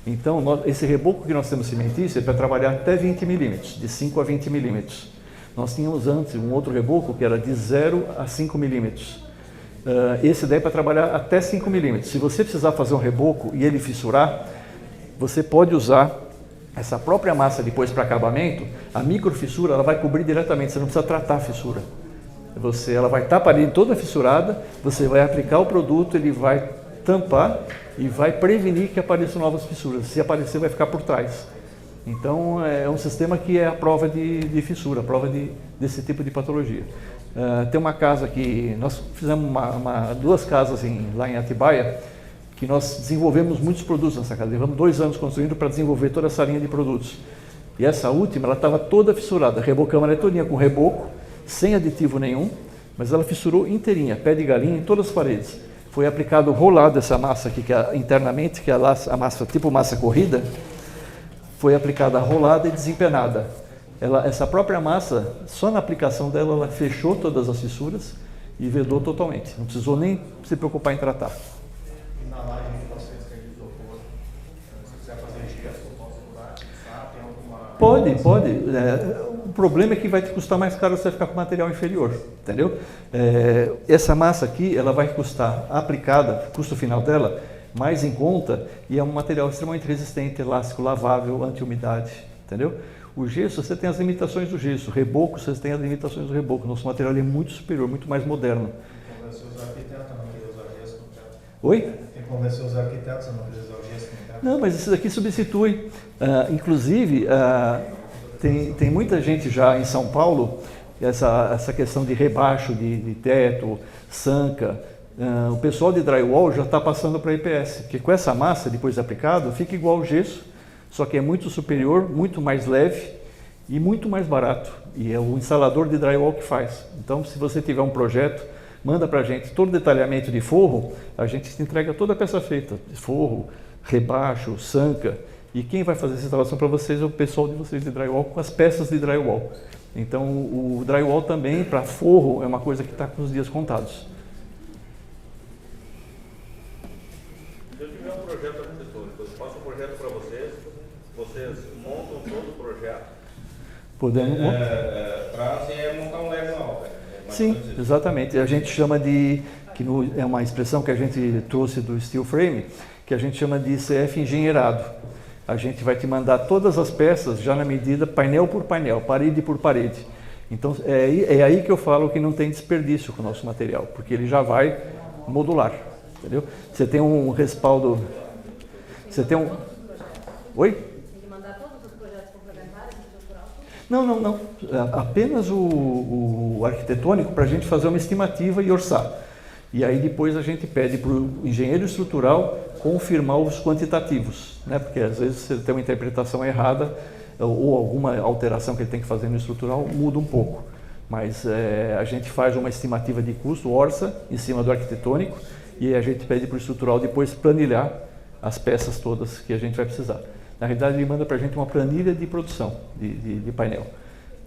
Então, esse reboco que nós temos cimentício é para trabalhar até 20 milímetros, de 5 a 20 milímetros. Nós tínhamos antes um outro reboco que era de 0 a 5 milímetros. Esse daí é para trabalhar até 5 milímetros. Se você precisar fazer um reboco e ele fissurar, você pode usar essa própria massa depois para acabamento. A microfissura ela vai cobrir diretamente, você não precisa tratar a fissura. Ela vai estar a parede toda fissurada, você vai aplicar o produto, ele vai tampar e vai prevenir que apareçam novas fissuras. Se aparecer, vai ficar por trás. Então, é um sistema que é a prova de fissura, a prova desse tipo de patologia. Tem uma casa que nós fizemos duas casas lá em Atibaia, que nós desenvolvemos muitos produtos nessa casa. Levamos 2 anos construindo para desenvolver toda essa linha de produtos. E essa última, ela estava toda fissurada. Rebocamos ela todinha com reboco, sem aditivo nenhum, mas ela fissurou inteirinha, pé de galinha em todas as paredes. Foi aplicado rolado essa massa aqui, que é internamente, que é a massa tipo massa corrida, foi aplicada rolada e desempenada. Essa própria massa, só na aplicação dela, ela fechou todas as fissuras e vedou totalmente. Não precisou nem se preocupar em tratar. E na laje de vocês que é de isopor, se quiser fazer gesso, posso usar, tem alguma... Pode. O problema é que vai te custar mais caro você ficar com material inferior, entendeu? Essa massa aqui, ela vai custar aplicada, custo final dela, mais em conta, e é um material extremamente resistente, elástico, lavável, anti-umidade, entendeu? O gesso, você tem as limitações do gesso. O reboco, você tem as limitações do reboco. Nosso material é muito superior, muito mais moderno. Tem que convencer os arquitetos a não querer usar gesso no teto. Oi? Tem que convencer os arquitetos a não querer usar o gesso no teto. Não, mas isso daqui substitui. Inclusive, tem muita gente já em São Paulo, essa questão de rebaixo de teto, sanca. O pessoal de drywall já está passando para IPS, porque com essa massa, depois de aplicado, fica igual ao gesso, só que é muito superior, muito mais leve e muito mais barato. E é o instalador de drywall que faz. Então, se você tiver um projeto, manda para a gente todo o detalhamento de forro, a gente te entrega toda a peça feita, forro, rebaixo, sanca. E quem vai fazer essa instalação para vocês é o pessoal de vocês de drywall com as peças de drywall. Então, o drywall também, para forro, é uma coisa que está com os dias contados. Se eu tiver um projeto arquitetônico, eu faço um projeto para vocês, vocês montam todo o projeto. Podemos? Prazo é montar um legal, velho. Sim, exatamente. A gente chama é uma expressão que a gente trouxe do steel frame, que a gente chama de CF engenheirado. A gente vai te mandar todas as peças já na medida, painel por painel, parede por parede. Então, é aí que eu falo que não tem desperdício com o nosso material, porque ele já vai modular, entendeu? Você tem um respaldo... Você tem um... Oi? Tem que mandar todos os projetos complementares estrutural? Não. Apenas o arquitetônico para a gente fazer uma estimativa e orçar. E aí depois a gente pede para o engenheiro estrutural confirmar os quantitativos, né? Porque às vezes você tem uma interpretação errada ou alguma alteração que ele tem que fazer no estrutural muda um pouco. Mas a gente faz uma estimativa de custo, orça, em cima do arquitetônico, e a gente pede para o estrutural depois planilhar as peças todas que a gente vai precisar. Na realidade, ele manda para a gente uma planilha de produção de painel.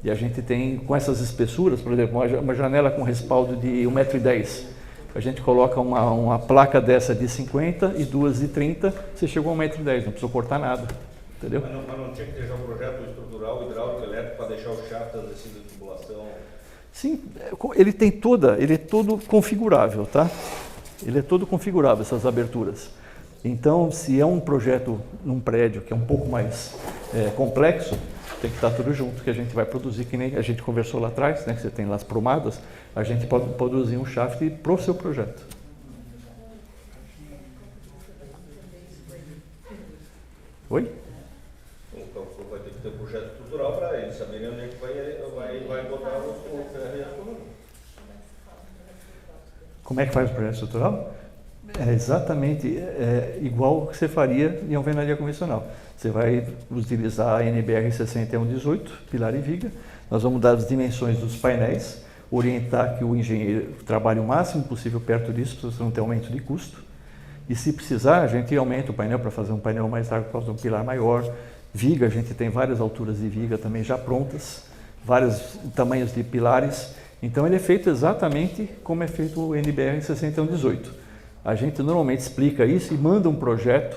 E a gente tem, com essas espessuras, por exemplo, uma janela com respaldo de 1,10 m. A gente coloca uma placa dessa de 50 e duas de 30, você chegou a 1,10 m, não precisou cortar nada. Entendeu? Mas não tinha que ter já um projeto estrutural, hidráulico, elétrico, para deixar o shaft, a descida de tubulação? Sim, ele é todo configurável, tá? Ele é todo configurável, essas aberturas. Então, se é um projeto num prédio que é um pouco mais complexo, tem que estar tudo junto, que a gente vai produzir, que nem a gente conversou lá atrás, né, que você tem lá as prumadas, a gente pode produzir um shaft para o seu projeto. Oi? Então, vai ter que ter um projeto estrutural para eles saberem onde é que vai botar o ferro e a coluna. Como é que faz o projeto estrutural? É exatamente igual que você faria em alvenaria convencional. Você vai utilizar a NBR 6118, pilar e viga. Nós vamos dar as dimensões dos painéis, orientar que o engenheiro trabalhe o máximo possível perto disso, para você não ter aumento de custo. E se precisar, a gente aumenta o painel para fazer um painel mais largo por causa de um pilar maior. Viga, a gente tem várias alturas de viga também já prontas, vários tamanhos de pilares. Então ele é feito exatamente como é feito o NBR 6118. A gente normalmente explica isso e manda um projeto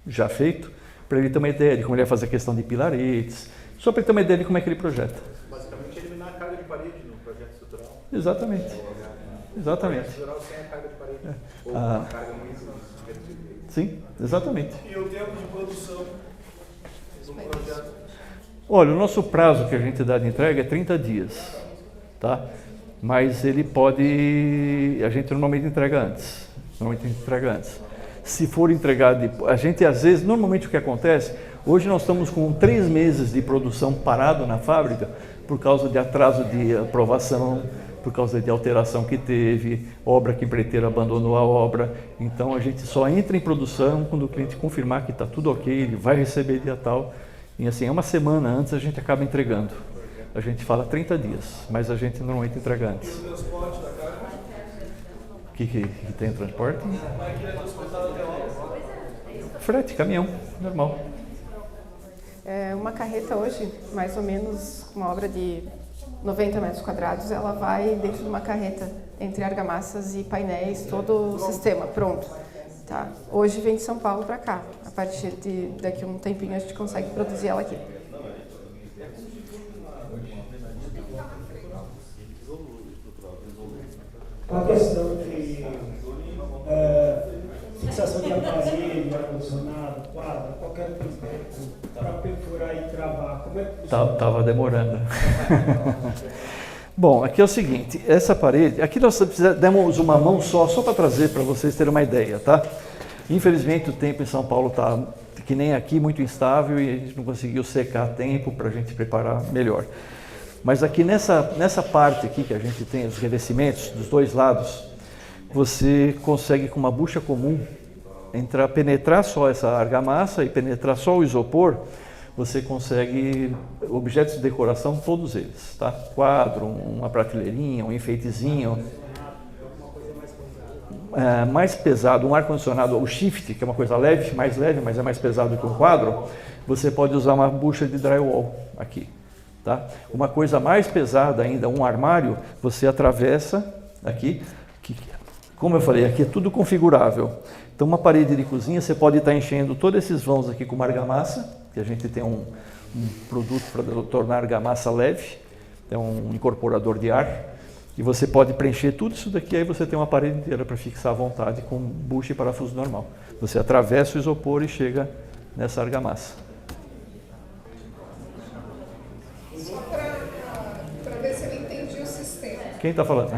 já feito para ele ter uma ideia de como ele vai fazer a questão de pilaretes, só para ele ter uma ideia de como é que ele projeta. Basicamente, eliminar a carga de parede no projeto estrutural. Exatamente. Exatamente. Estrutural sem a carga de parede. Ou Ah. uma carga muito reduzida. Sim, exatamente. E o tempo de produção do projeto? Olha, o nosso prazo que a gente dá de entrega é 30 dias, tá? Mas ele pode, a gente normalmente entrega antes. Se for entregar, a gente às vezes, normalmente o que acontece, hoje nós estamos com 3 meses de produção parado na fábrica por causa de atraso de aprovação, por causa de alteração que teve, obra que o empreiteiro abandonou a obra. Então a gente só entra em produção quando o cliente confirmar que está tudo ok, ele vai receber dia tal. E assim, uma semana antes a gente acaba entregando. A gente fala 30 dias, mas a gente normalmente entrega antes. E o transporte da carga? O que tem o transporte? Como é que ele é transportado até lá? Frete, caminhão, normal. Uma carreta hoje, mais ou menos uma obra de 90 metros quadrados, ela vai dentro de uma carreta entre argamassas e painéis, todo o sistema pronto. Tá? Hoje vem de São Paulo para cá. A partir de daqui a um tempinho a gente consegue produzir ela aqui. Uma questão de fixação de aparelho, ar-condicionado, quadro, qualquer coisa para perfurar e travar, como é que funciona? Tava demorando. Bom, aqui é o seguinte, essa parede, aqui nós demos uma mão só para trazer para vocês terem uma ideia, tá? Infelizmente o tempo em São Paulo está, que nem aqui, muito instável e a gente não conseguiu secar a tempo para a gente preparar melhor. Mas aqui nessa parte aqui que a gente tem os revestimentos dos dois lados, você consegue com uma bucha comum penetrar só essa argamassa e penetrar só o isopor, você consegue objetos de decoração, todos eles, tá? Quadro, uma prateleirinha, um enfeitezinho. Mais pesado, um ar-condicionado, o shift, que é uma coisa leve, mais leve, mas é mais pesado que um quadro, você pode usar uma bucha de drywall aqui. Tá? Uma coisa mais pesada ainda, um armário, você atravessa aqui, como eu falei, aqui é tudo configurável. Então uma parede de cozinha, você pode estar enchendo todos esses vãos aqui com uma argamassa, que a gente tem um produto para tornar a argamassa leve, é um incorporador de ar, e você pode preencher tudo isso daqui, aí você tem uma parede inteira para fixar à vontade com bucha e parafuso normal. Você atravessa o isopor e chega nessa argamassa. Só para ver se eu entendi o sistema. Quem está falando?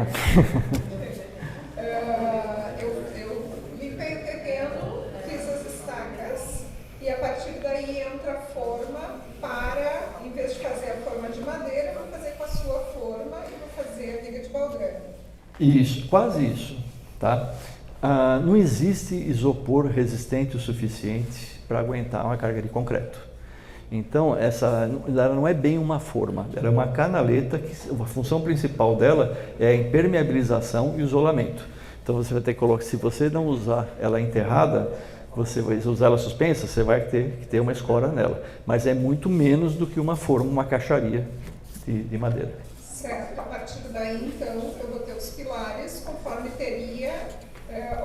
Eu limpei o terreno, fiz as estacas e a partir daí entra a forma para, em vez de fazer a forma de madeira, eu vou fazer com a sua forma e vou fazer a viga de baldrame. Isso, quase isso. Tá? Não existe isopor resistente o suficiente para aguentar uma carga de concreto. Então, ela não é bem uma forma, ela é uma canaleta, que a função principal dela é a impermeabilização e o isolamento. Então, você vai ter que colocar, se você não usar ela enterrada, você vai usar ela suspensa, você vai ter que ter uma escora nela. Mas é muito menos do que uma forma, uma caixaria de madeira. Certo, a partir daí, então, eu vou ter os pilares conforme teria,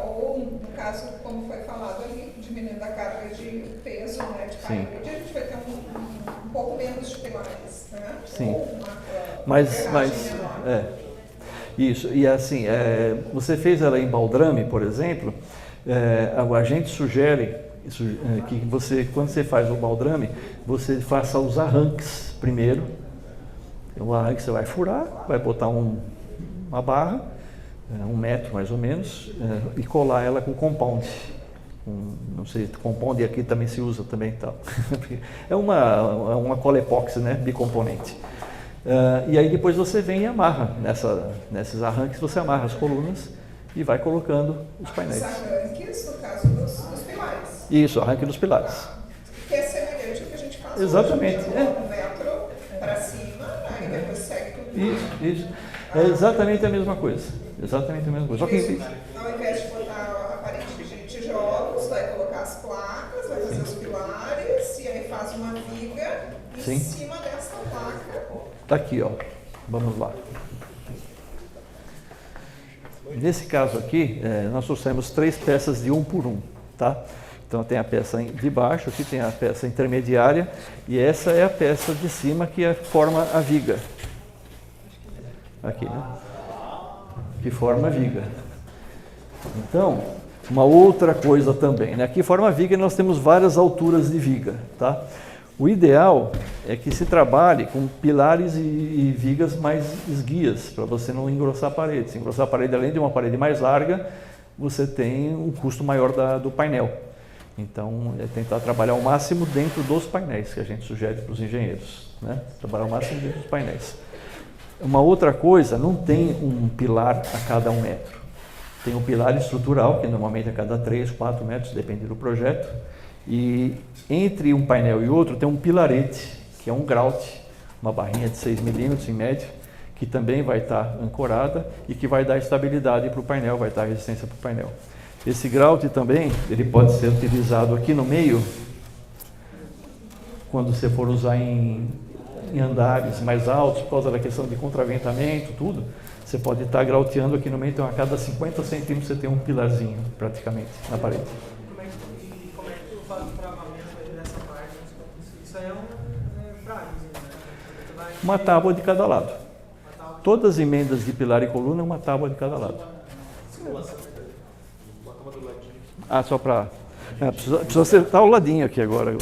ou no caso, como foi falado ali, diminuindo a carga de peso, né, de parede, a gente vai ter um pouco menos de pilares, né? Sim. Ou Mas isso, e assim, você fez ela em baldrame, por exemplo, a gente sugere que você, quando você faz o baldrame, você faça os arranques primeiro. O arranque você vai furar, vai botar uma barra, 1 metro mais ou menos, e colar ela com compound. Não sei, compound aqui também se usa também, tal. É uma cola epóxi, né, bicomponente. E aí depois você vem e amarra nesses arranques, você amarra as colunas e vai colocando os painéis. Os arranques, no caso dos pilares. Isso, arranque dos pilares. Que é semelhante ao que a gente faz Exatamente. hoje, 1 metro para cima, né, e depois segue tudo. Isso. É exatamente a mesma coisa. Exatamente a mesma coisa. Só que Ao invés de botar a parede de tijolos, vai colocar as placas, vai fazer os pilares, e aí faz uma viga em cima dessa placa. Tá aqui, ó. Vamos lá. Nesse caso aqui, nós trouxemos 3 peças de 1 por 1, tá? Então tem a peça de baixo, aqui tem a peça intermediária e essa é a peça de cima que forma a viga. Aqui, né? Que forma a viga. Então, uma outra coisa também, né? Aqui forma a viga e nós temos várias alturas de viga, tá? O ideal é que se trabalhe com pilares e vigas mais esguias, para você não engrossar a parede. Se engrossar a parede, além de uma parede mais larga, você tem um custo maior do painel. Então, é tentar trabalhar ao máximo dentro dos painéis, que a gente sugere para os engenheiros, né? Trabalhar ao máximo dentro dos painéis. Uma outra coisa, não tem um pilar a cada 1 metro. Tem um pilar estrutural, que normalmente a cada 3, 4 metros, depende do projeto. E entre um painel e outro tem um pilarete, que é um grout, uma barrinha de 6 milímetros em média, que também vai estar ancorada e que vai dar estabilidade para o painel, vai dar resistência para o painel. Esse grout também, ele pode ser utilizado aqui no meio, quando você for usar em andares mais altos, por causa da questão de contraventamento, tudo, você pode estar grauteando aqui no meio, então a cada 50 centímetros você tem um pilarzinho, praticamente, na parede. Como é que tu faz o travamento aí dessa parte? Isso aí é um fragozinho, né? Uma tábua de cada lado. Todas as emendas de pilar e coluna, uma tábua de cada lado. Ah, só para... precisa acertar o ladinho aqui agora.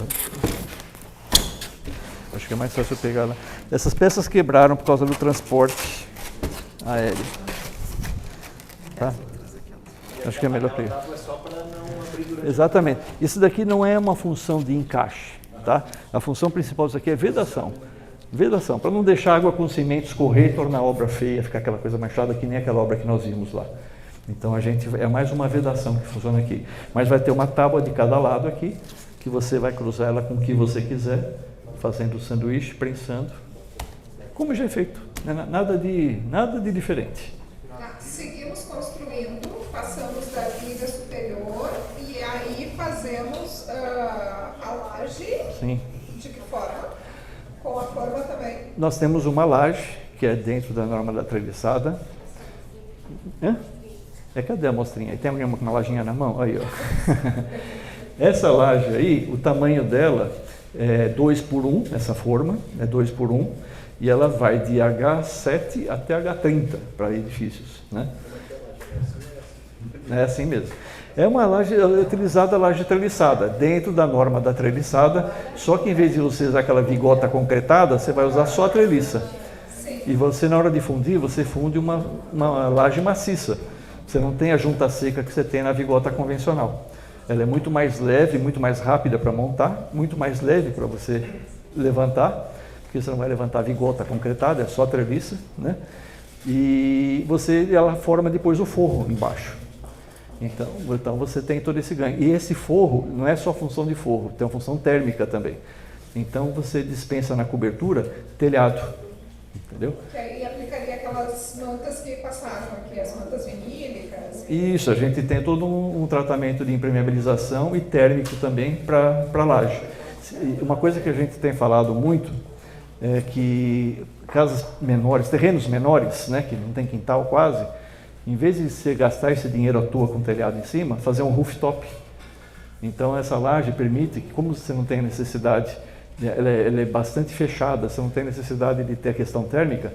Acho que é mais fácil eu pegar lá. Essas peças quebraram por causa do transporte aéreo. Tá? Acho que é melhor pegar. Exatamente. Isso daqui não é uma função de encaixe, tá? A função principal disso aqui é vedação. Vedação, para não deixar água com cimento escorrer e tornar a obra feia, ficar aquela coisa manchada que nem aquela obra que nós vimos lá. Então é mais uma vedação que funciona aqui. Mas vai ter uma tábua de cada lado aqui, que você vai cruzar ela com o que você quiser, fazendo o sanduíche, prensando, como já é feito, né? Nada de diferente. Seguimos construindo, passamos da viga superior e aí fazemos a laje. Sim. De que forma? Com a forma também. Nós temos uma laje, que é dentro da norma da treliçada. Cadê a mostrinha? Tem alguém com uma lajinha na mão? Aí, ó. Essa laje aí, o tamanho dela é 2x1, essa forma, é 2x1, e ela vai de H7 até H30 para edifícios, né? É assim mesmo. É uma laje utilizada, laje treliçada, dentro da norma da treliçada, só que em vez de você usar aquela vigota concretada, você vai usar só a treliça. Sim. E você, na hora de fundir, você funde uma laje maciça. Você não tem a junta seca que você tem na vigota convencional. Ela é muito mais leve, muito mais rápida para montar, muito mais leve para você levantar, porque você não vai levantar a vigota concretada, é só a treliça, né? E ela forma depois o forro embaixo. Então você tem todo esse ganho. E esse forro não é só função de forro, tem uma função térmica também. Então você dispensa na cobertura telhado, entendeu? Que aí aplicaria aquelas mantas que passaram aqui, as mantas vinílicas. Isso, a gente tem todo um tratamento de impermeabilização e térmico também para laje. Uma coisa que a gente tem falado muito é que casas menores, terrenos menores, né, que não tem quintal quase, em vez de você gastar esse dinheiro à toa com telhado em cima, fazer um rooftop. Então essa laje permite que, como você não tem necessidade, ela é bastante fechada, você não tem necessidade de ter a questão térmica,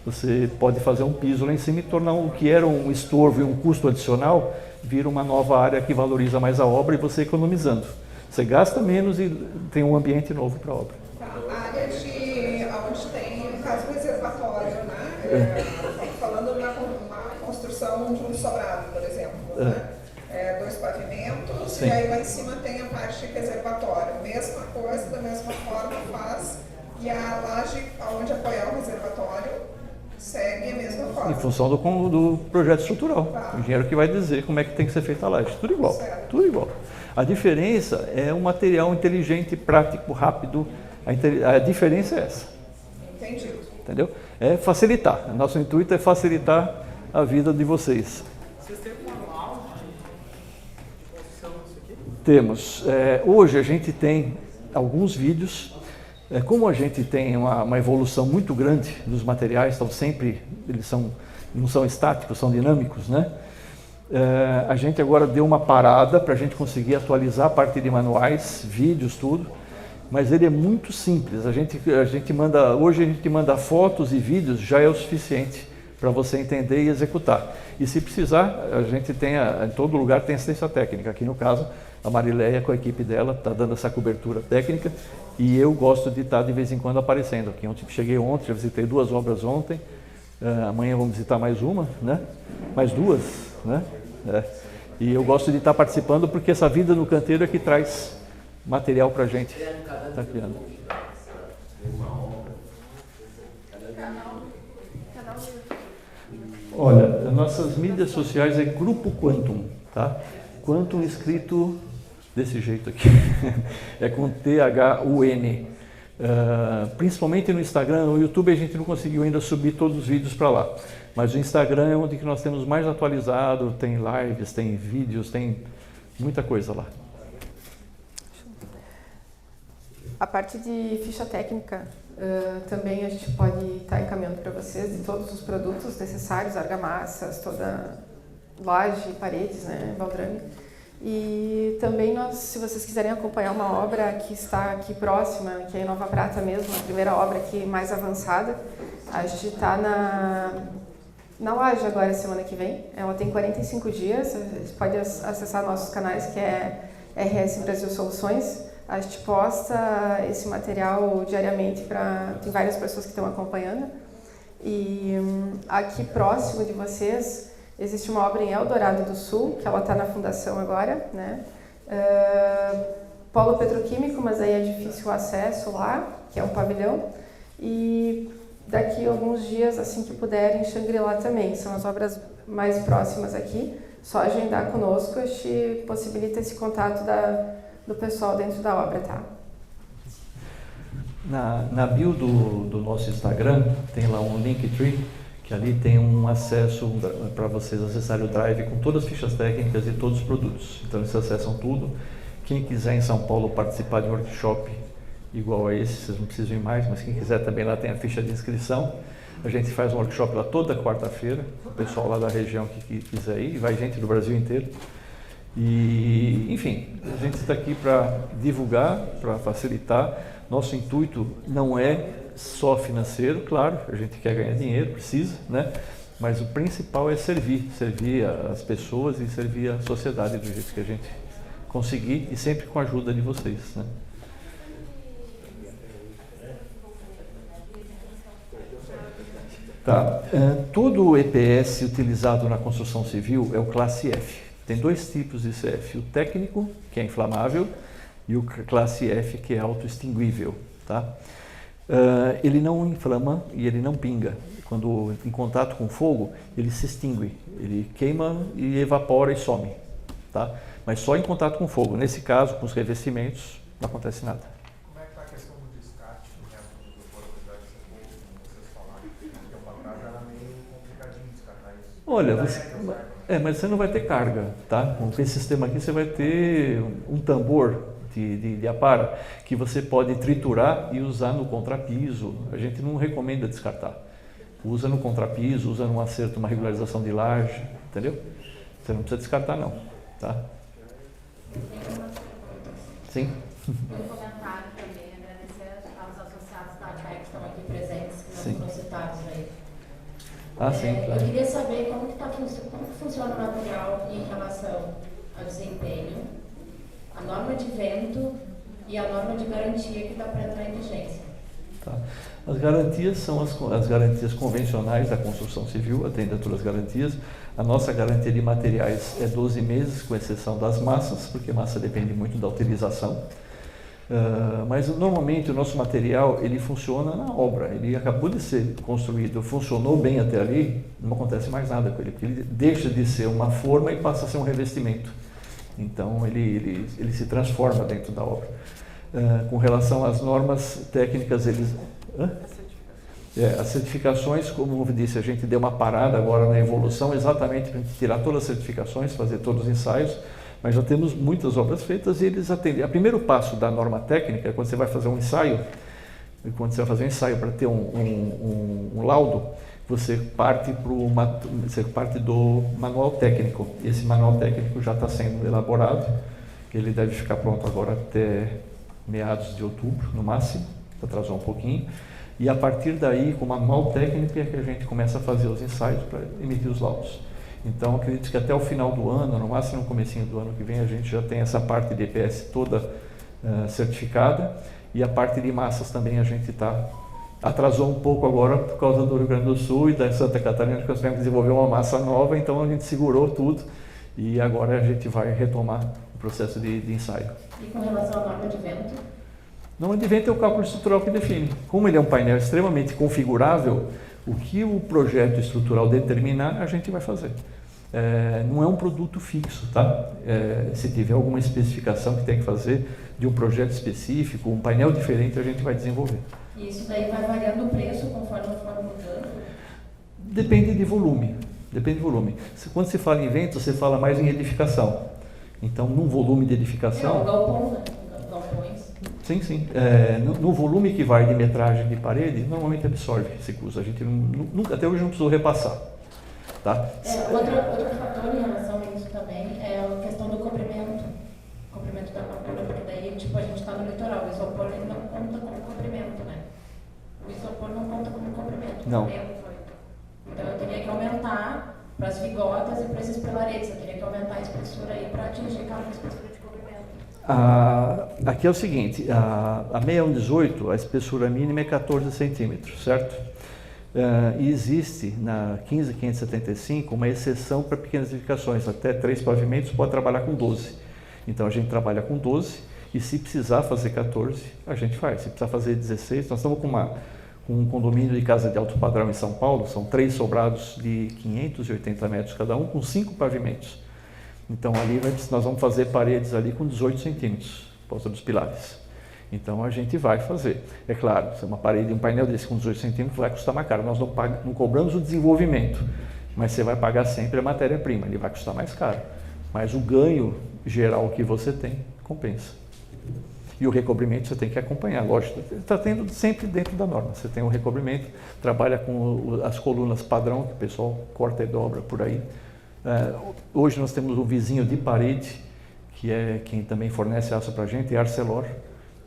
você pode fazer um piso lá em cima e tornar o que era um estorvo e um custo adicional, vira uma nova área que valoriza mais a obra e você economizando. Você gasta menos e tem um ambiente novo para a obra. A área onde tem, no caso, reservatório, né? Falando numa construção de um sobrado, por exemplo, né? 2 pavimentos. Sim. E aí lá em cima tem a parte de reservatório. Mesma coisa, da mesma forma faz, e a laje onde apoiar o reservatório segue a mesma forma. Em função do projeto estrutural. Tá. O engenheiro que vai dizer como é que tem que ser feita a laje. Tudo igual. Certo. Tudo igual. A diferença é um material inteligente, prático, rápido. A diferença é essa. Entendido. Entendeu? É facilitar. Nosso intuito é facilitar a vida de vocês. Vocês têm um manual de construção disso aqui? Temos. Hoje a gente tem alguns vídeos. Como a gente tem uma evolução muito grande dos materiais, então sempre eles não são estáticos, são dinâmicos, né? A gente agora deu uma parada para a gente conseguir atualizar a parte de manuais, vídeos, tudo, mas ele é muito simples. Hoje a gente manda fotos e vídeos, já é o suficiente para você entender e executar. E se precisar, a gente tem, em todo lugar tem assistência técnica. Aqui no caso, a Marileia com a equipe dela está dando essa cobertura técnica e eu gosto de estar de vez em quando aparecendo aqui. Cheguei ontem, já visitei 2 obras ontem, amanhã vamos visitar mais uma, né? Mais 2, né? E eu gosto de estar participando porque essa vida no canteiro é que traz material para a gente estar criando. Olha, as nossas mídias sociais é Grupo Quantum, tá? Quantum escrito desse jeito aqui, é com T-H-U-N. Principalmente no Instagram, no YouTube a gente não conseguiu ainda subir todos os vídeos para lá. Mas o Instagram é onde que nós temos mais atualizado, tem lives, tem vídeos, tem muita coisa lá. A parte de ficha técnica, também a gente pode estar encaminhando para vocês de todos os produtos necessários, argamassas, toda laje, paredes, né, baldrame. E também se vocês quiserem acompanhar uma obra que está aqui próxima, que é em Nova Prata mesmo, a primeira obra aqui mais avançada, a gente está na laje agora, semana que vem. Ela tem 45 dias, você pode acessar nossos canais, que é RS Brasil Soluções. A gente posta esse material diariamente, tem várias pessoas que estão acompanhando. E aqui próximo de vocês existe uma obra em Eldorado do Sul, que ela está na fundação agora, né? Polo petroquímico, mas aí é difícil o acesso lá, que é um pavilhão. E daqui a alguns dias, assim que puderem, Xangri-Lá também. São as obras mais próximas aqui. Só agendar conosco, a gente possibilita esse contato do pessoal dentro da obra, tá? Na bio do nosso Instagram tem lá um Linktree, que ali tem um acesso para vocês acessarem o Drive com todas as fichas técnicas e todos os produtos. Então eles acessam tudo. Quem quiser em São Paulo participar de um workshop igual a esse, vocês não precisam ir mais, mas quem quiser também lá tem a ficha de inscrição. A gente faz um workshop lá toda quarta-feira, o pessoal lá da região que quiser ir, vai gente do Brasil inteiro. E, enfim, a gente está aqui para divulgar, para facilitar. Nosso intuito não é só financeiro, claro, a gente quer ganhar dinheiro, precisa, né? Mas o principal é servir as pessoas e servir a sociedade do jeito que a gente conseguir e sempre com a ajuda de vocês, né? Tá. Todo o EPS utilizado na construção civil é o classe F. Tem 2 tipos de CF, o técnico, que é inflamável, e o classe F, que é autoextinguível, tá? Ele não inflama e ele não pinga. Quando em contato com fogo, ele se extingue, ele queima e evapora e some, tá? Mas só em contato com fogo. Nesse caso, com os revestimentos, não acontece nada. Como é que está a questão do descarte no resto do produto de como vocês falaram? Porque o papel era meio complicadinho descartar isso. Olha, mas você não vai ter carga, tá? Com esse sistema aqui você vai ter um tambor de apara que você pode triturar e usar no contrapiso. A gente não recomenda descartar. Usa no contrapiso, usa num acerto, uma regularização de laje, entendeu? Você não precisa descartar não, tá? Sim. Um comentário também, agradecer aos associados da APEC que estão aqui presentes, que não foram citados aí. Sim, claro. Eu queria saber como que funciona o material em relação ao desempenho, a norma de vento e a norma de garantia que está para entrar em vigência. Tá. As garantias são as garantias convencionais da construção civil, atende a todas as garantias. A nossa garantia de materiais é 12 meses, com exceção das massas, porque massa depende muito da utilização. Mas normalmente o nosso material ele funciona na obra, ele acabou de ser construído, funcionou bem até ali, não acontece mais nada com ele, porque ele deixa de ser uma forma e passa a ser um revestimento. Então ele se transforma dentro da obra. Com relação às normas técnicas, as certificações, como eu disse, a gente deu uma parada agora na evolução, exatamente para tirar todas as certificações, fazer todos os ensaios, mas já temos muitas obras feitas e eles atendem. O primeiro passo da norma técnica é quando você vai fazer um ensaio, para ter um laudo, você parte do manual técnico. Esse manual técnico já está sendo elaborado, ele deve ficar pronto agora até meados de outubro, no máximo, atrasou um pouquinho. E a partir daí, com o manual técnico, é que a gente começa a fazer os ensaios para emitir os laudos. Então, acredito que até o final do ano, no máximo no comecinho do ano que vem, a gente já tem essa parte de EPS toda certificada, e a parte de massas também a gente atrasou um pouco agora por causa do Rio Grande do Sul e da Santa Catarina, que nós tivemos que desenvolver uma massa nova, então a gente segurou tudo e agora a gente vai retomar o processo de ensaio. E com relação à norma de vento? Norma de vento é o cálculo estrutural que define. Como ele é um painel extremamente configurável, o que o projeto estrutural determinar, a gente vai fazer. Não é um produto fixo, tá? Se tiver alguma especificação que tem que fazer de um projeto específico, um painel diferente, a gente vai desenvolver. E isso daí vai variando o preço conforme for mudando? Depende de volume. Depende do volume. Quando se fala em vento, você fala mais em edificação. Então, num volume de edificação... o galpão, né? Galpões. Sim, sim. No volume que vai de metragem de parede, normalmente absorve esse custo. A gente nunca, até hoje não precisou repassar. Tá? Outro fator em relação a isso também é a questão do comprimento da armadura, porque daí tipo, a gente está no litoral, o isopor ele não conta como comprimento, né? O isopor não conta como comprimento. Não. Então eu teria que aumentar para as vigotas e para esses pilaretes, eu teria que aumentar a espessura aí para atingir aquela espessura de comprimento. Aqui é o seguinte, a 6118, a espessura mínima é 14 centímetros, certo? E existe na 15575 uma exceção para pequenas edificações, até 3 pavimentos pode trabalhar com 12. Então a gente trabalha com 12 e se precisar fazer 14, a gente faz. Se precisar fazer 16, nós estamos com um condomínio de casa de alto padrão em São Paulo, são 3 sobrados de 580 metros cada um, com 5 pavimentos. Então ali nós vamos fazer paredes ali com 18 centímetros, posta dos pilares. Então a gente vai fazer. É claro, se uma parede, um painel desse com 18 centímetros vai custar mais caro. Nós não cobramos o desenvolvimento, mas você vai pagar sempre a matéria-prima, ele vai custar mais caro. Mas o ganho geral que você tem, compensa. E o recobrimento você tem que acompanhar, lógico, está tendo sempre dentro da norma. Você tem o recobrimento, trabalha com as colunas padrão, que o pessoal corta e dobra por aí. Hoje nós temos um vizinho de parede, que é quem também fornece aço para a gente, é Arcelor.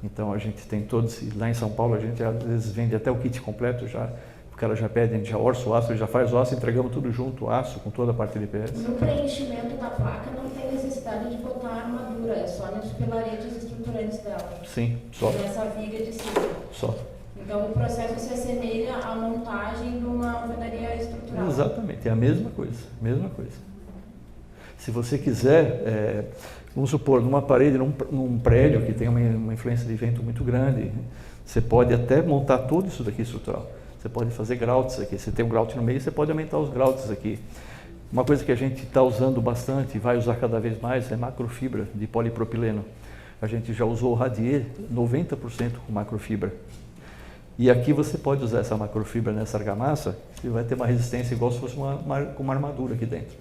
Então a gente tem todos, lá em São Paulo a gente às vezes vende até o kit completo já, o cara já pede, a gente já orça o aço, ele já faz o aço, entregamos tudo junto, o aço com toda a parte de IPS. No preenchimento da placa não tem necessidade de botar armadura, é só nos pilaretes estruturantes dela. Sim, só. E nessa viga de cima. Só. Então o processo se assemelha à montagem de uma alvenaria estrutural. Exatamente, é a mesma coisa, mesma coisa. Se você quiser, vamos supor, numa parede, num prédio que tem uma influência de vento muito grande, você pode até montar tudo isso daqui estrutural. Você pode fazer groutes aqui, você tem um grout no meio, você pode aumentar os groutes aqui. Uma coisa que a gente está usando bastante e vai usar cada vez mais é macrofibra de polipropileno. A gente já usou o Radier 90% com macrofibra. E aqui você pode usar essa macrofibra nessa argamassa, você vai ter uma resistência igual se fosse uma armadura aqui dentro.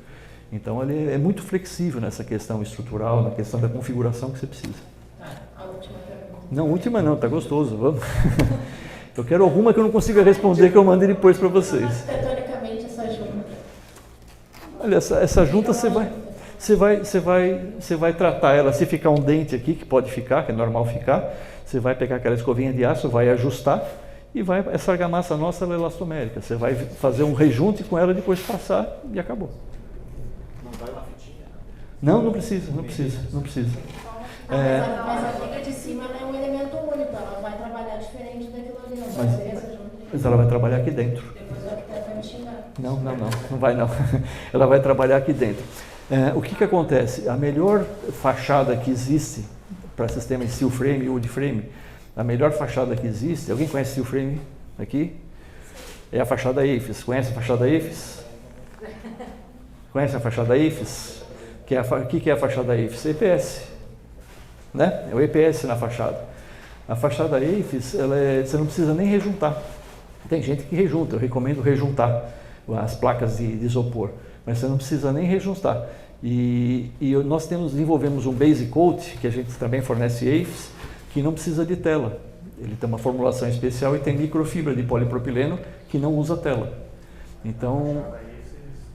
Então ele é muito flexível nessa questão estrutural, na questão da configuração que você precisa. A última pergunta. Não, última não, tá gostoso, vamos. Eu quero alguma que eu não consiga responder, que eu mande depois para vocês. Arquitetonicamente essa junta. Olha, essa junta você vai tratar ela, se ficar um dente aqui, que pode ficar, que é normal ficar, você vai pegar aquela escovinha de aço, vai ajustar e essa argamassa nossa ela é elastomérica. Você vai fazer um rejunte com ela, depois passar e acabou. Não precisa. Mas a viga de cima é um elemento único, ela vai trabalhar diferente daquilo ali, não vai ser essa junta. Mas ela vai trabalhar aqui dentro. Depois o arquiteto vai me xingar. Não vai não. Ela vai trabalhar aqui dentro. O que acontece? A melhor fachada que existe para sistema de steel frame ou wood frame, a melhor fachada que existe, alguém conhece steel frame aqui? É a fachada EIFES. Conhece a fachada EIFES? Conhece a fachada EIFES? O que é a fachada EIFES? EPS. Né? É o EPS na fachada. A fachada EIFES, você não precisa nem rejuntar. Tem gente que rejunta, eu recomendo rejuntar as placas de isopor, mas você não precisa nem rejuntar. E nós desenvolvemos um base coat, que a gente também fornece EIFES, que não precisa de tela. Ele tem uma formulação especial e tem microfibra de polipropileno que não usa tela. Então... A fachada aí,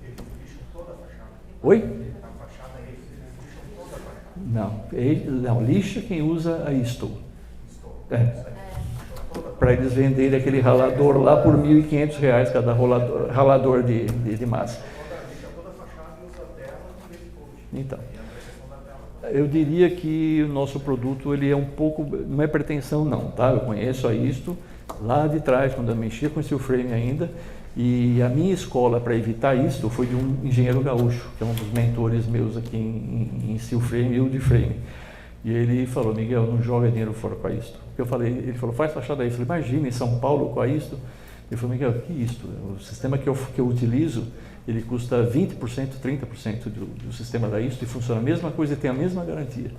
eles lixam toda a fachada. Oi? A fachada aí, eles lixam toda a fachada. Não, lixa quem usa a Isto. Para eles venderem aquele ralador lá por R$ 1.500 cada ralador de massa. Então, eu diria que o nosso produto ele é um pouco, não é pretensão não, tá? Eu conheço a Isto lá de trás, quando eu mexia com steel frame ainda, e a minha escola para evitar isso foi de um engenheiro gaúcho, que é um dos mentores meus aqui em steel frame e wood frame. E ele falou: Miguel, não joga dinheiro fora com a Isto. Ele falou: faz fachada aí. Eu falei: imagina, em São Paulo com a Isto. Ele falou: Miguel, que Isto? O sistema que eu utilizo, ele custa 20%, 30% do sistema da Isto e funciona a mesma coisa e tem a mesma garantia.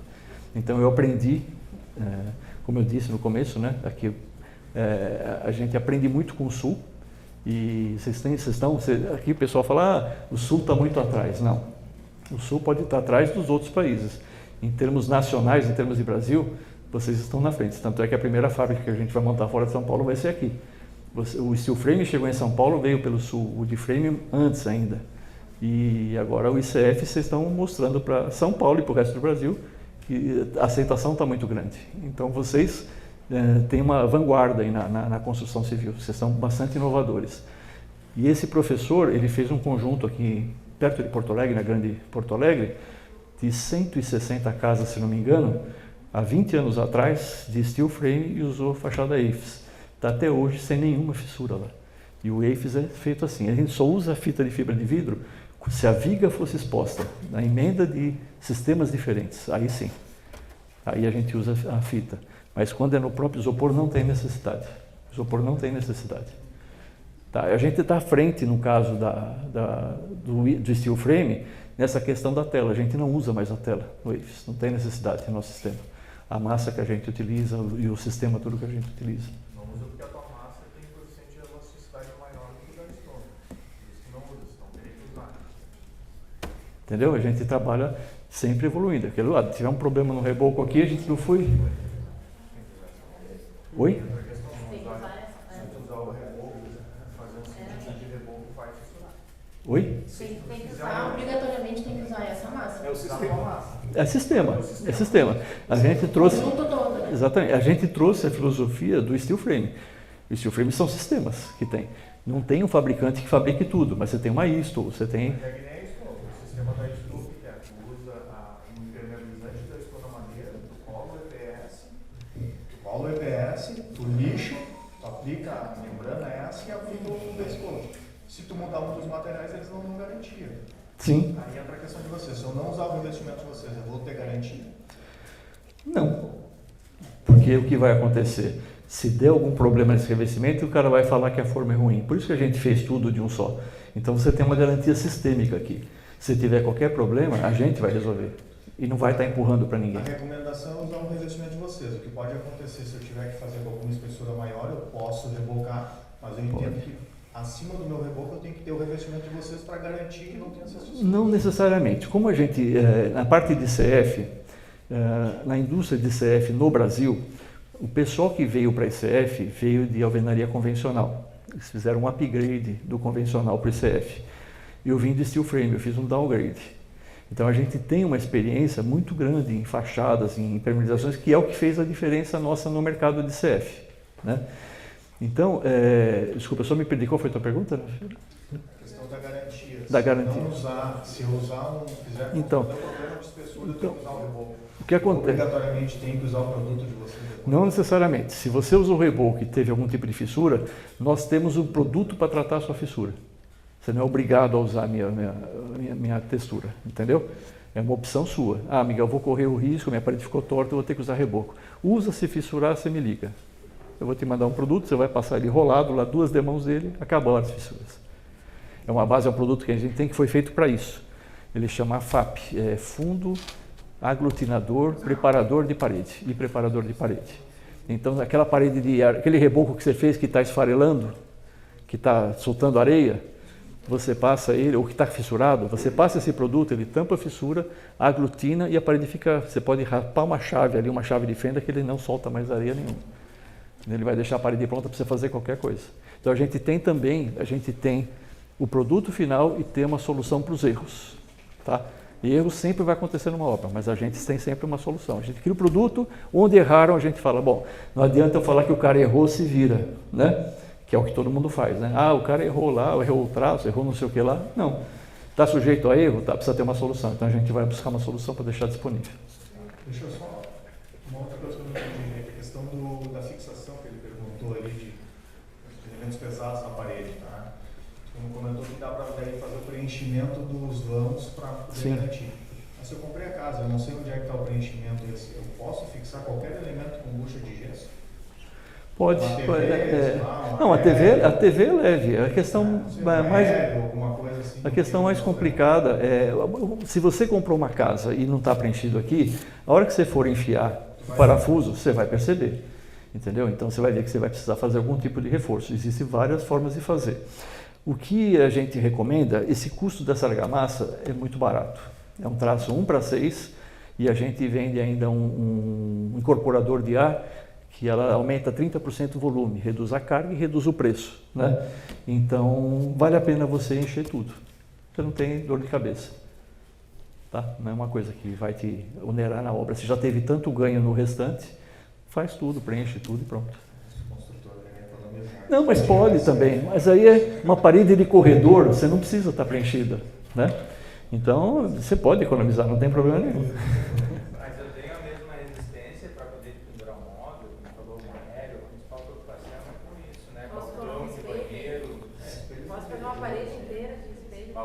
Então eu aprendi, como eu disse no começo, né, aqui, a gente aprende muito com o Sul. E aqui o pessoal fala: o Sul está muito atrás. Não, o Sul pode estar atrás dos outros países. Em termos nacionais, em termos de Brasil, vocês estão na frente. Tanto é que a primeira fábrica que a gente vai montar fora de São Paulo vai ser aqui. O steel frame chegou em São Paulo, veio pelo Sul, o wood frame antes ainda. E agora o ICF vocês estão mostrando para São Paulo e para o resto do Brasil que a aceitação está muito grande. Então vocês têm uma vanguarda aí na construção civil, vocês são bastante inovadores. E esse professor, ele fez um conjunto aqui perto de Porto Alegre, na grande Porto Alegre, de 160 casas, se não me engano, há 20 anos atrás, de steel frame e usou fachada AFES. Está até hoje sem nenhuma fissura lá. E o AFES é feito assim, a gente só usa a fita de fibra de vidro se a viga fosse exposta na emenda de sistemas diferentes, aí sim. Aí a gente usa a fita. Mas quando é no próprio isopor, não tem necessidade. O isopor não tem necessidade. Tá, a gente está à frente, no caso do steel frame, nessa questão da tela. A gente não usa mais a tela no AFES, não tem necessidade no nosso sistema. A massa que a gente utiliza e o sistema, tudo que a gente utiliza. Não usa porque a tua massa tem coeficiente de elasticidade maior do que o da Stone. Por isso que não usa, senão teria que usar. Entendeu? A gente trabalha sempre evoluindo. Aquele lado, se tiver um problema no reboco aqui, a gente não foi... Oi? Oi? Tem que usar, obrigatoriamente tem que usar essa massa. É o sistema. É sistema. A gente trouxe... O conjunto todo, né? Exatamente. A gente trouxe a filosofia do steel frame. O steel frame são sistemas que tem. Não tem um fabricante que fabrique tudo, mas você tem uma Isto, você tem... O sistema da Isto, tu usa um impermeabilizante da Isto na madeira, tu cola o EPS. Tu cola o EPS, tu lixa, tu aplica a membrana essa e aplica o desconto. Se tu mudar um dos materiais, eles não dão garantia. Sim. Aí entra a questão de vocês. Se eu não usar o revestimento de vocês, eu vou ter garantia? Não. Porque o que vai acontecer? Se der algum problema nesse revestimento, o cara vai falar que a forma é ruim. Por isso que a gente fez tudo de um só. Então você tem uma garantia sistêmica aqui. Se tiver qualquer problema, a gente vai resolver. E não vai estar empurrando para ninguém. A recomendação é usar o revestimento de vocês. O que pode acontecer se eu tiver que fazer com alguma espessura maior, eu posso rebocar, mas eu entendo que acima do meu reboco eu tenho que ter o revestimento de vocês para garantir que não tenha essa fissura. Não necessariamente. Como a gente, na parte de CF, na indústria de CF no Brasil, o pessoal que veio para a ICF veio de alvenaria convencional. Eles fizeram um upgrade do convencional para o ICF. Eu vim de steel frame, eu fiz um downgrade. Então a gente tem uma experiência muito grande em fachadas, em impermeabilizações, que é o que fez a diferença nossa no mercado de CF, né? Então, desculpa, eu só me perdi. Qual foi a tua pergunta? A questão da garantia. Da garantia. Não usar, se eu usar fizer então, problema de espessura, eu tenho que usar o reboco. O que acontece? Obrigatoriamente tem que usar o produto de vocês. Não necessariamente. Se você usa o reboco e teve algum tipo de fissura, nós temos um produto para tratar a sua fissura. Você não é obrigado a usar a minha textura, entendeu? É uma opção sua. Ah, Miguel, eu vou correr o risco, minha parede ficou torta, eu vou ter que usar reboco. Usa, se fissurar, você me liga. Eu vou te mandar um produto, você vai passar ele rolado lá, 2 demãos dele, acabaram as fissuras. É uma base, é um produto que a gente tem que foi feito para isso. Ele chama FAP, Fundo Aglutinador Preparador de Parede e Preparador de Parede. Então, aquela parede aquele reboco que você fez que está esfarelando, que está soltando areia, você passa ele, ou que está fissurado, você passa esse produto, ele tampa a fissura, aglutina e a parede fica, você pode rapar uma chave ali, uma chave de fenda que ele não solta mais areia nenhuma. Ele vai deixar a parede pronta para você fazer qualquer coisa. Então a gente tem também, o produto final e ter uma solução para os erros. Tá? E erro sempre vai acontecer numa obra, mas a gente tem sempre uma solução. A gente cria o produto, onde erraram a gente fala, bom, não adianta eu falar que o cara errou, se vira, né? Que é o que todo mundo faz, né? Ah, o cara errou lá, errou o traço, errou não sei o que lá. Não. Está sujeito a erro? Tá, precisa ter uma solução. Então a gente vai buscar uma solução para deixar disponível. Deixa eu só, uma outra coisa que eu não entendi, a questão da fixação que ele perguntou ali, de elementos pesados na parede, tá? Como comentou que dá para fazer o preenchimento dos vãos para poder garantir. Mas se eu comprei a casa, eu não sei onde é que está o preenchimento desse, eu posso fixar qualquer elemento com bucha de gesso? Pode. Uma TV, não, a TV é leve. A questão alguma coisa assim, a questão mais complicada é, se você comprou uma casa e não está preenchido aqui, a hora que você for enfiar o parafuso, você vai perceber. Entendeu? Então você vai ver que você vai precisar fazer algum tipo de reforço. Existem várias formas de fazer. O que a gente recomenda, esse custo dessa argamassa é muito barato. É um traço 1:6 e a gente vende ainda um incorporador de ar que ela aumenta 30% o volume, reduz a carga e reduz o preço, né? Então, vale a pena você encher tudo. Você não tem dor de cabeça, tá? Não é uma coisa que vai te onerar na obra. Você já teve tanto ganho no restante, faz tudo, preenche tudo e pronto. Não, mas pode também. Mas aí é uma parede de corredor, você não precisa estar preenchida, né? Então, você pode economizar, não tem problema nenhum.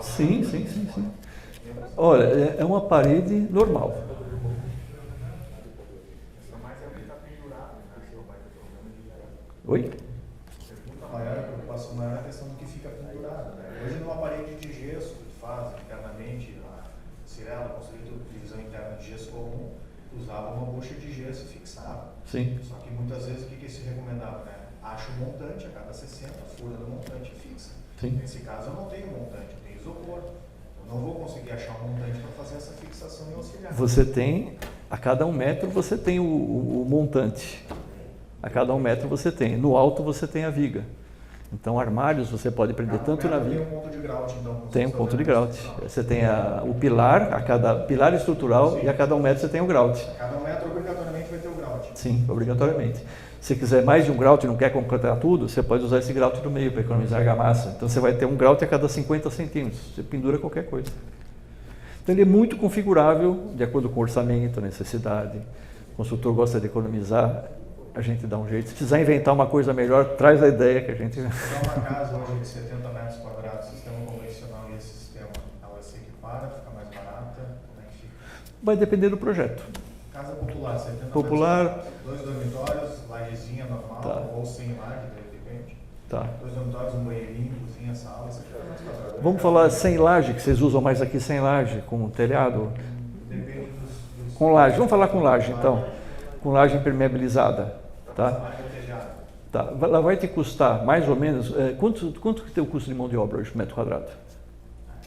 Sim. Olha, é uma parede normal. Oi? A preocupação maior é a questão do que fica pendurado, né? Hoje, numa parede de gesso que tu faz internamente, a Cirela, construída divisão interna de gesso comum, usava uma bucha de gesso e fixava. Sim. Só que muitas vezes o que se recomendava, né? Acha o montante, a cada 60, fura do montante e fixa. Sim. Nesse caso, eu não tenho montante, eu tenho isopor. Eu não vou conseguir achar um montante para fazer essa fixação e auxiliar. Você tem, a cada 1 metro você tem o montante. A cada 1 metro você tem. No alto você tem a viga. Então, armários você pode prender tanto na viga. Tem um ponto de grout, então. Tem um ponto de grout. Você tem o pilar, a cada pilar estrutural. Sim. E a cada 1 metro você tem o grout. A cada 1 metro obrigatoriamente vai ter o grout. Sim, obrigatoriamente. Se quiser mais de um grout e não quer completar tudo, você pode usar esse grout no meio para economizar argamassa. Então você vai ter um grout a cada 50 centímetros. Você pendura qualquer coisa. Então ele é muito configurável, de acordo com o orçamento, a necessidade. O consultor gosta de economizar, a gente dá um jeito. Se precisar inventar uma coisa melhor, traz a ideia que a gente... Se tiver uma casa hoje de 70 metros quadrados, sistema convencional e esse sistema, ela se equipara, fica mais barata, como é que fica? Vai depender do projeto. Casa popular, 70 popular, metros, 2 dormitórios, lajezinha normal, tá. Ou sem laje, depende. Tá. 2 dormitórios, um banheirinho, cozinha, sala, 70 metros quadrados. Vamos falar sem laje, que vocês usam mais aqui sem laje, com telhado? Depende dos... Com laje, vamos falar com laje então. Com laje impermeabilizada, tá? Tá. Ela vai te custar mais ou menos, quanto que tem o custo de mão de obra hoje por metro quadrado?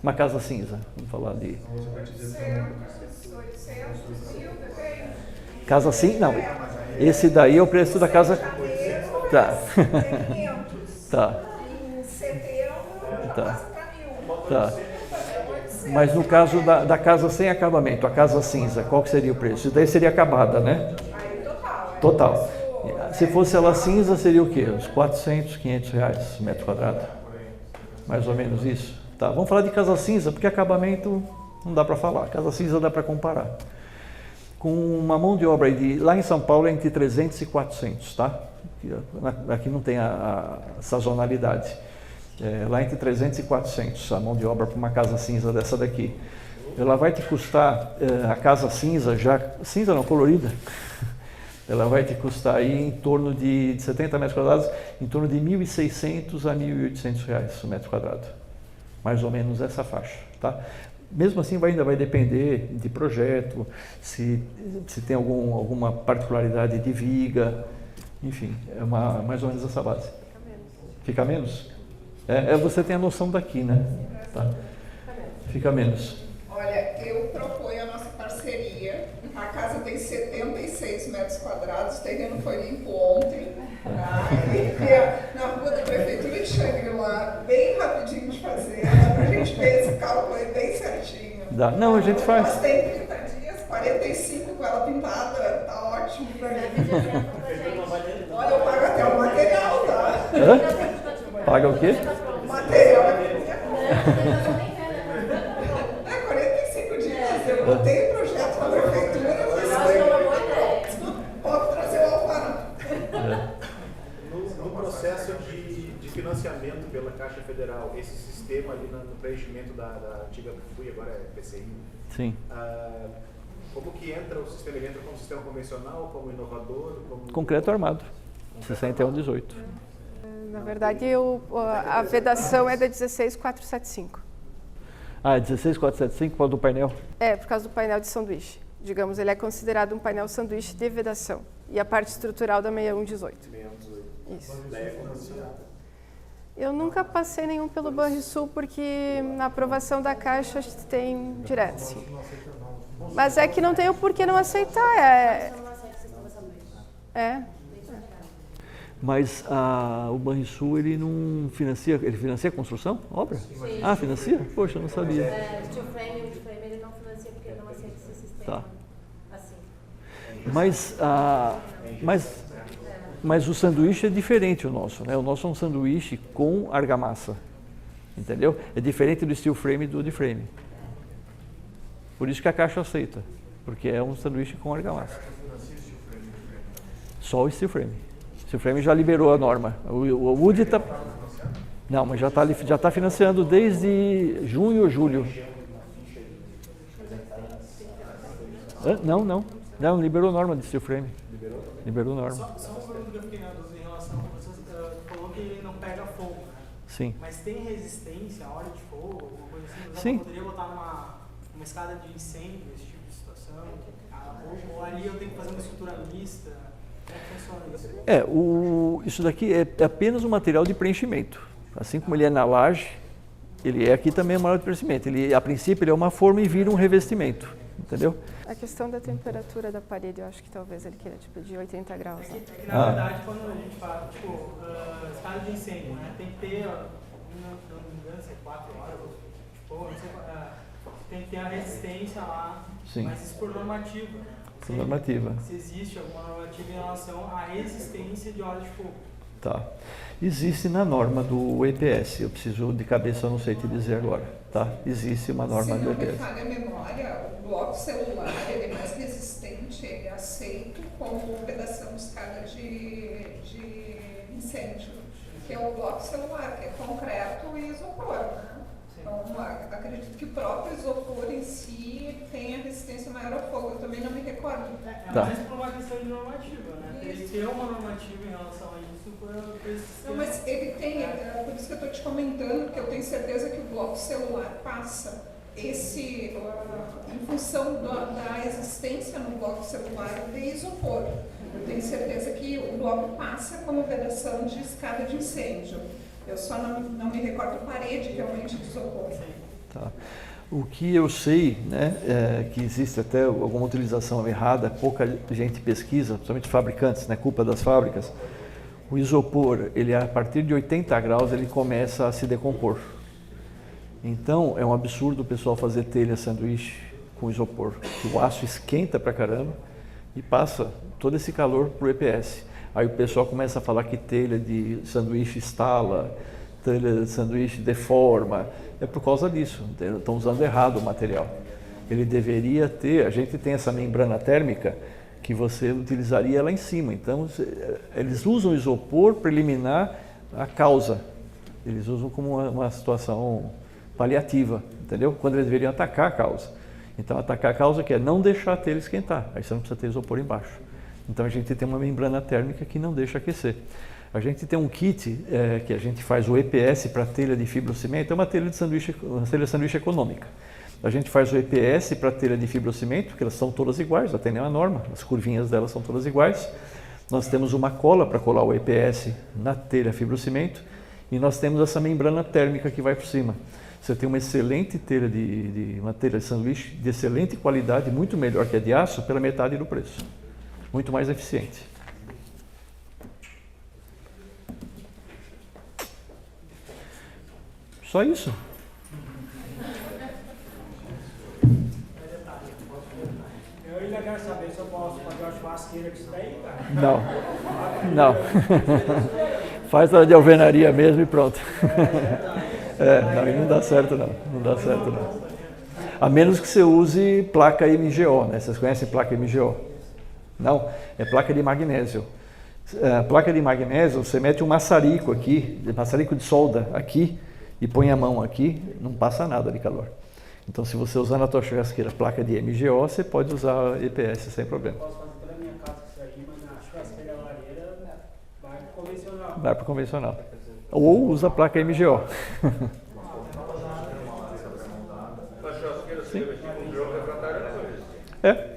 Uma casa cinza, vamos falar de... 800 mil, depende. Casa cinza? Não, esse daí é o preço da casa... Tá. Tá. Em setembro, já passa para 1.000. Tá. Mas no caso da casa sem acabamento, a casa cinza, qual que seria o preço? Isso daí seria acabada, né? Aí total. Total. Se fosse ela cinza, seria o quê? Uns 400, 500 reais metro quadrado. Mais ou menos isso. Tá, vamos falar de casa cinza, porque acabamento não dá para falar. Casa cinza dá para comparar. Com uma mão de obra lá em São Paulo é entre 300 e 400, tá? Aqui não tem a sazonalidade. Lá entre 300 e 400 a mão de obra para uma casa cinza dessa daqui. Ela vai te custar, a casa cinza não, colorida, ela vai te custar aí em torno de 70 metros quadrados, em torno de 1.600 a 1.800 reais o metro quadrado. Mais ou menos essa faixa, tá? Mesmo assim, ainda vai depender de projeto, se tem alguma particularidade de viga, enfim, é mais ou menos essa base. Fica menos? Você tem a noção daqui, né? Tá. Fica menos. Olha, eu proponho a nossa parceria. A casa tem 76 metros quadrados, o terreno foi limpo ontem. Tá? Na rua da Prefeitura de Xangri-Lá, bem rapidinho de fazer. Dá. Não, a gente faz. Mas tem 30 dias, 45 com ela pintada, tá ótimo pra mim. Olha, eu pago até o material, tá? Hã? Paga o quê? O material é 45 dias, eu botei o projeto na prefeitura, pode trazer o alvará. No processo de financiamento pela Caixa Federal, esse sistema ali no preenchimento da antiga FUI, agora é PCI, Sim. como que entra o sistema? Ele entra como sistema convencional, como inovador? Como... Concreto armado, 6118. Na verdade, a vedação é da 16475. Ah, 16475 por causa do painel? É, por causa do painel de sanduíche. Digamos, ele é considerado um painel sanduíche de vedação. E a parte estrutural da 6118. 6118. Isso. Daí é financiado. Eu nunca passei nenhum pelo Banrisul, porque na aprovação da Caixa tem direto, sim. Mas é que não tem o porquê não aceitar. Mas o Banrisul, ele não financia, ele financia a construção, obra? Sim. Ah, financia? Poxa, eu não sabia. O steel frame ele não financia porque ele não aceita esse sistema. Tá. Assim. Mas o sanduíche é diferente o nosso, né? O nosso é um sanduíche com argamassa, entendeu? É diferente do steel frame e do wood frame. Por isso que a Caixa aceita, porque é um sanduíche com argamassa. Só o steel frame. O steel frame já liberou a norma. O wood está... Não, mas já está financiando desde junho ou julho. Não, liberou norma de steel frame. Liberou norma. Só uma pergunta que eu fiquei na dúvida em relação a você falou que ele não pega fogo, né? Sim. Mas tem resistência a óleo de fogo, alguma coisa assim? Você Sim. poderia botar numa escada de incêndio, esse tipo de situação? Ou ali eu tenho que fazer uma estrutura mista? Como é que funciona isso? Isso daqui é apenas um material de preenchimento. Assim como ele é na laje, ele é aqui também um material de preenchimento. Ele, a princípio, ele é uma forma e vira um revestimento, entendeu? A questão da temperatura da parede, eu acho que talvez ele queira tipo de 80 graus. Né? É que na verdade, quando a gente fala, escada de incêndio, né? Tem que ter, não me engano, se é 4 horas, não sei, tem que ter a resistência lá, Sim. Mas isso por normativa, né? Por normativa. Se existe alguma normativa em relação à resistência de óleo de fogo. Tá. Existe na norma do EPS, eu preciso de cabeça, eu não sei te dizer agora, tá? Existe uma norma do EPS. Se não me falha a memória, o bloco celular ele é mais resistente, ele é aceito como vedação de escada de incêndio, que é o bloco celular, que é concreto e isopor, né? Então, acredito que o próprio isopor em si tem a resistência maior ao fogo, eu também não me recordo. Mais por uma questão de normativa, né? Tem que ter uma normativa em relação a isso para esse sistema. Não, mas ele tem, por isso que eu estou te comentando, porque eu tenho certeza que o bloco celular passa em função da existência no bloco celular de isopor. Eu tenho certeza que o bloco passa como vedação de escada de incêndio. Eu só não me recordo parede realmente de isopor. Tá. O que eu sei, né, é que existe até alguma utilização errada, pouca gente pesquisa, principalmente fabricantes, né, culpa das fábricas. O isopor, ele a partir de 80 graus, ele começa a se decompor. Então, é um absurdo o pessoal fazer telha sanduíche com isopor. O aço esquenta pra caramba e passa todo esse calor pro EPS. Aí o pessoal começa a falar que telha de sanduíche estala, telha de sanduíche deforma. É por causa disso, estão usando errado o material. Ele deveria ter, a gente tem essa membrana térmica que você utilizaria lá em cima. Então, eles usam isopor para eliminar a causa. Eles usam como uma situação paliativa, entendeu? Quando eles deveriam atacar a causa. Então, atacar a causa que é não deixar a telha esquentar. Aí você não precisa ter isopor embaixo. Então, a gente tem uma membrana térmica que não deixa aquecer. A gente tem um kit que a gente faz o EPS para telha de fibrocimento, é uma telha de sanduíche econômica. A gente faz o EPS para telha de fibrocimento, que elas são todas iguais, já tem nenhuma norma, as curvinhas delas são todas iguais. Nós temos uma cola para colar o EPS na telha fibrocimento e nós temos essa membrana térmica que vai por cima. Você tem uma excelente telha uma telha de sanduíche de excelente qualidade, muito melhor que a de aço, pela metade do preço. Muito mais eficiente. Só isso. fazer uma churrasqueira disso daí, cara. Não. Faz ela de alvenaria mesmo e pronto. Não dá certo não. Não dá certo não. A menos que você use placa MGO, né? Vocês conhecem placa MGO? Não? É placa de magnésio. Placa de magnésio, você mete um maçarico aqui, maçarico de solda aqui, e põe a mão aqui, não passa nada de calor. Então, se você usar na tua churrasqueira placa de MGO, você pode usar EPS sem problema. Posso fazer pela minha casa isso aí, mas na churrasqueira lareira vai pro convencional. Vai para o convencional. Ou usa a placa MGO. Na churrasqueira, você vai tipo um jogo refratário, não é isso?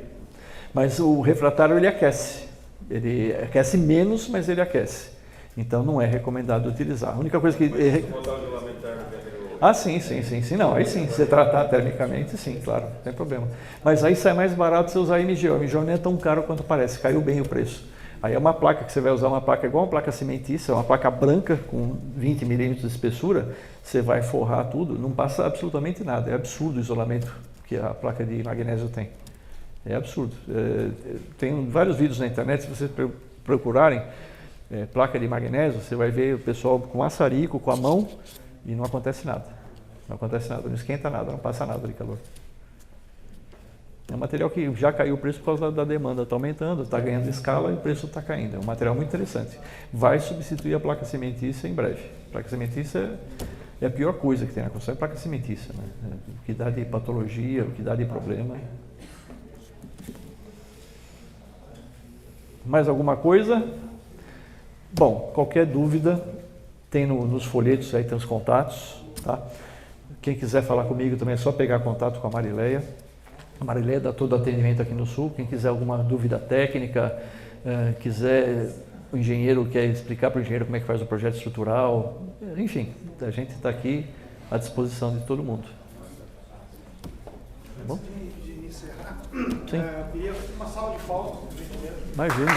Mas o refratário ele aquece. Ele aquece menos, mas ele aquece. Então não é recomendado utilizar. A única coisa que... Botar o isolamento térmico entre o... Sim. Não, aí sim, se você tratar termicamente, sim, claro, não tem problema. Mas aí sai mais barato você usar MGO. A MGO não é tão caro quanto parece, caiu bem o preço. Aí é uma placa que você vai usar, uma placa igual uma placa cimentícia, uma placa branca com 20 milímetros de espessura, você vai forrar tudo, não passa absolutamente nada. É absurdo o isolamento que a placa de magnésio tem. É absurdo. Tem vários vídeos na internet, se vocês procurarem placa de magnésio, você vai ver o pessoal com maçarico, com a mão, e não acontece nada. Não acontece nada, não esquenta nada, não passa nada de calor. É um material que já caiu o preço por causa da demanda, está aumentando, está ganhando escala e o preço está caindo. É um material muito interessante. Vai substituir a placa cimentícia em breve. A placa cimentícia é a pior coisa que tem na construção, é a placa cimentícia, né? O que dá de patologia, o que dá de problema. Mais alguma coisa? Bom, qualquer dúvida, tem nos folhetos aí, tem os contatos, tá? Quem quiser falar comigo também é só pegar contato com a Marileia. A Marileia dá todo o atendimento aqui no Sul. Quem quiser alguma dúvida técnica, o engenheiro quer explicar para o engenheiro como é que faz o projeto estrutural, enfim, a gente está aqui à disposição de todo mundo. Tá bom? De encerrar, Sim. eu queria uma salva de palmas. Imagina.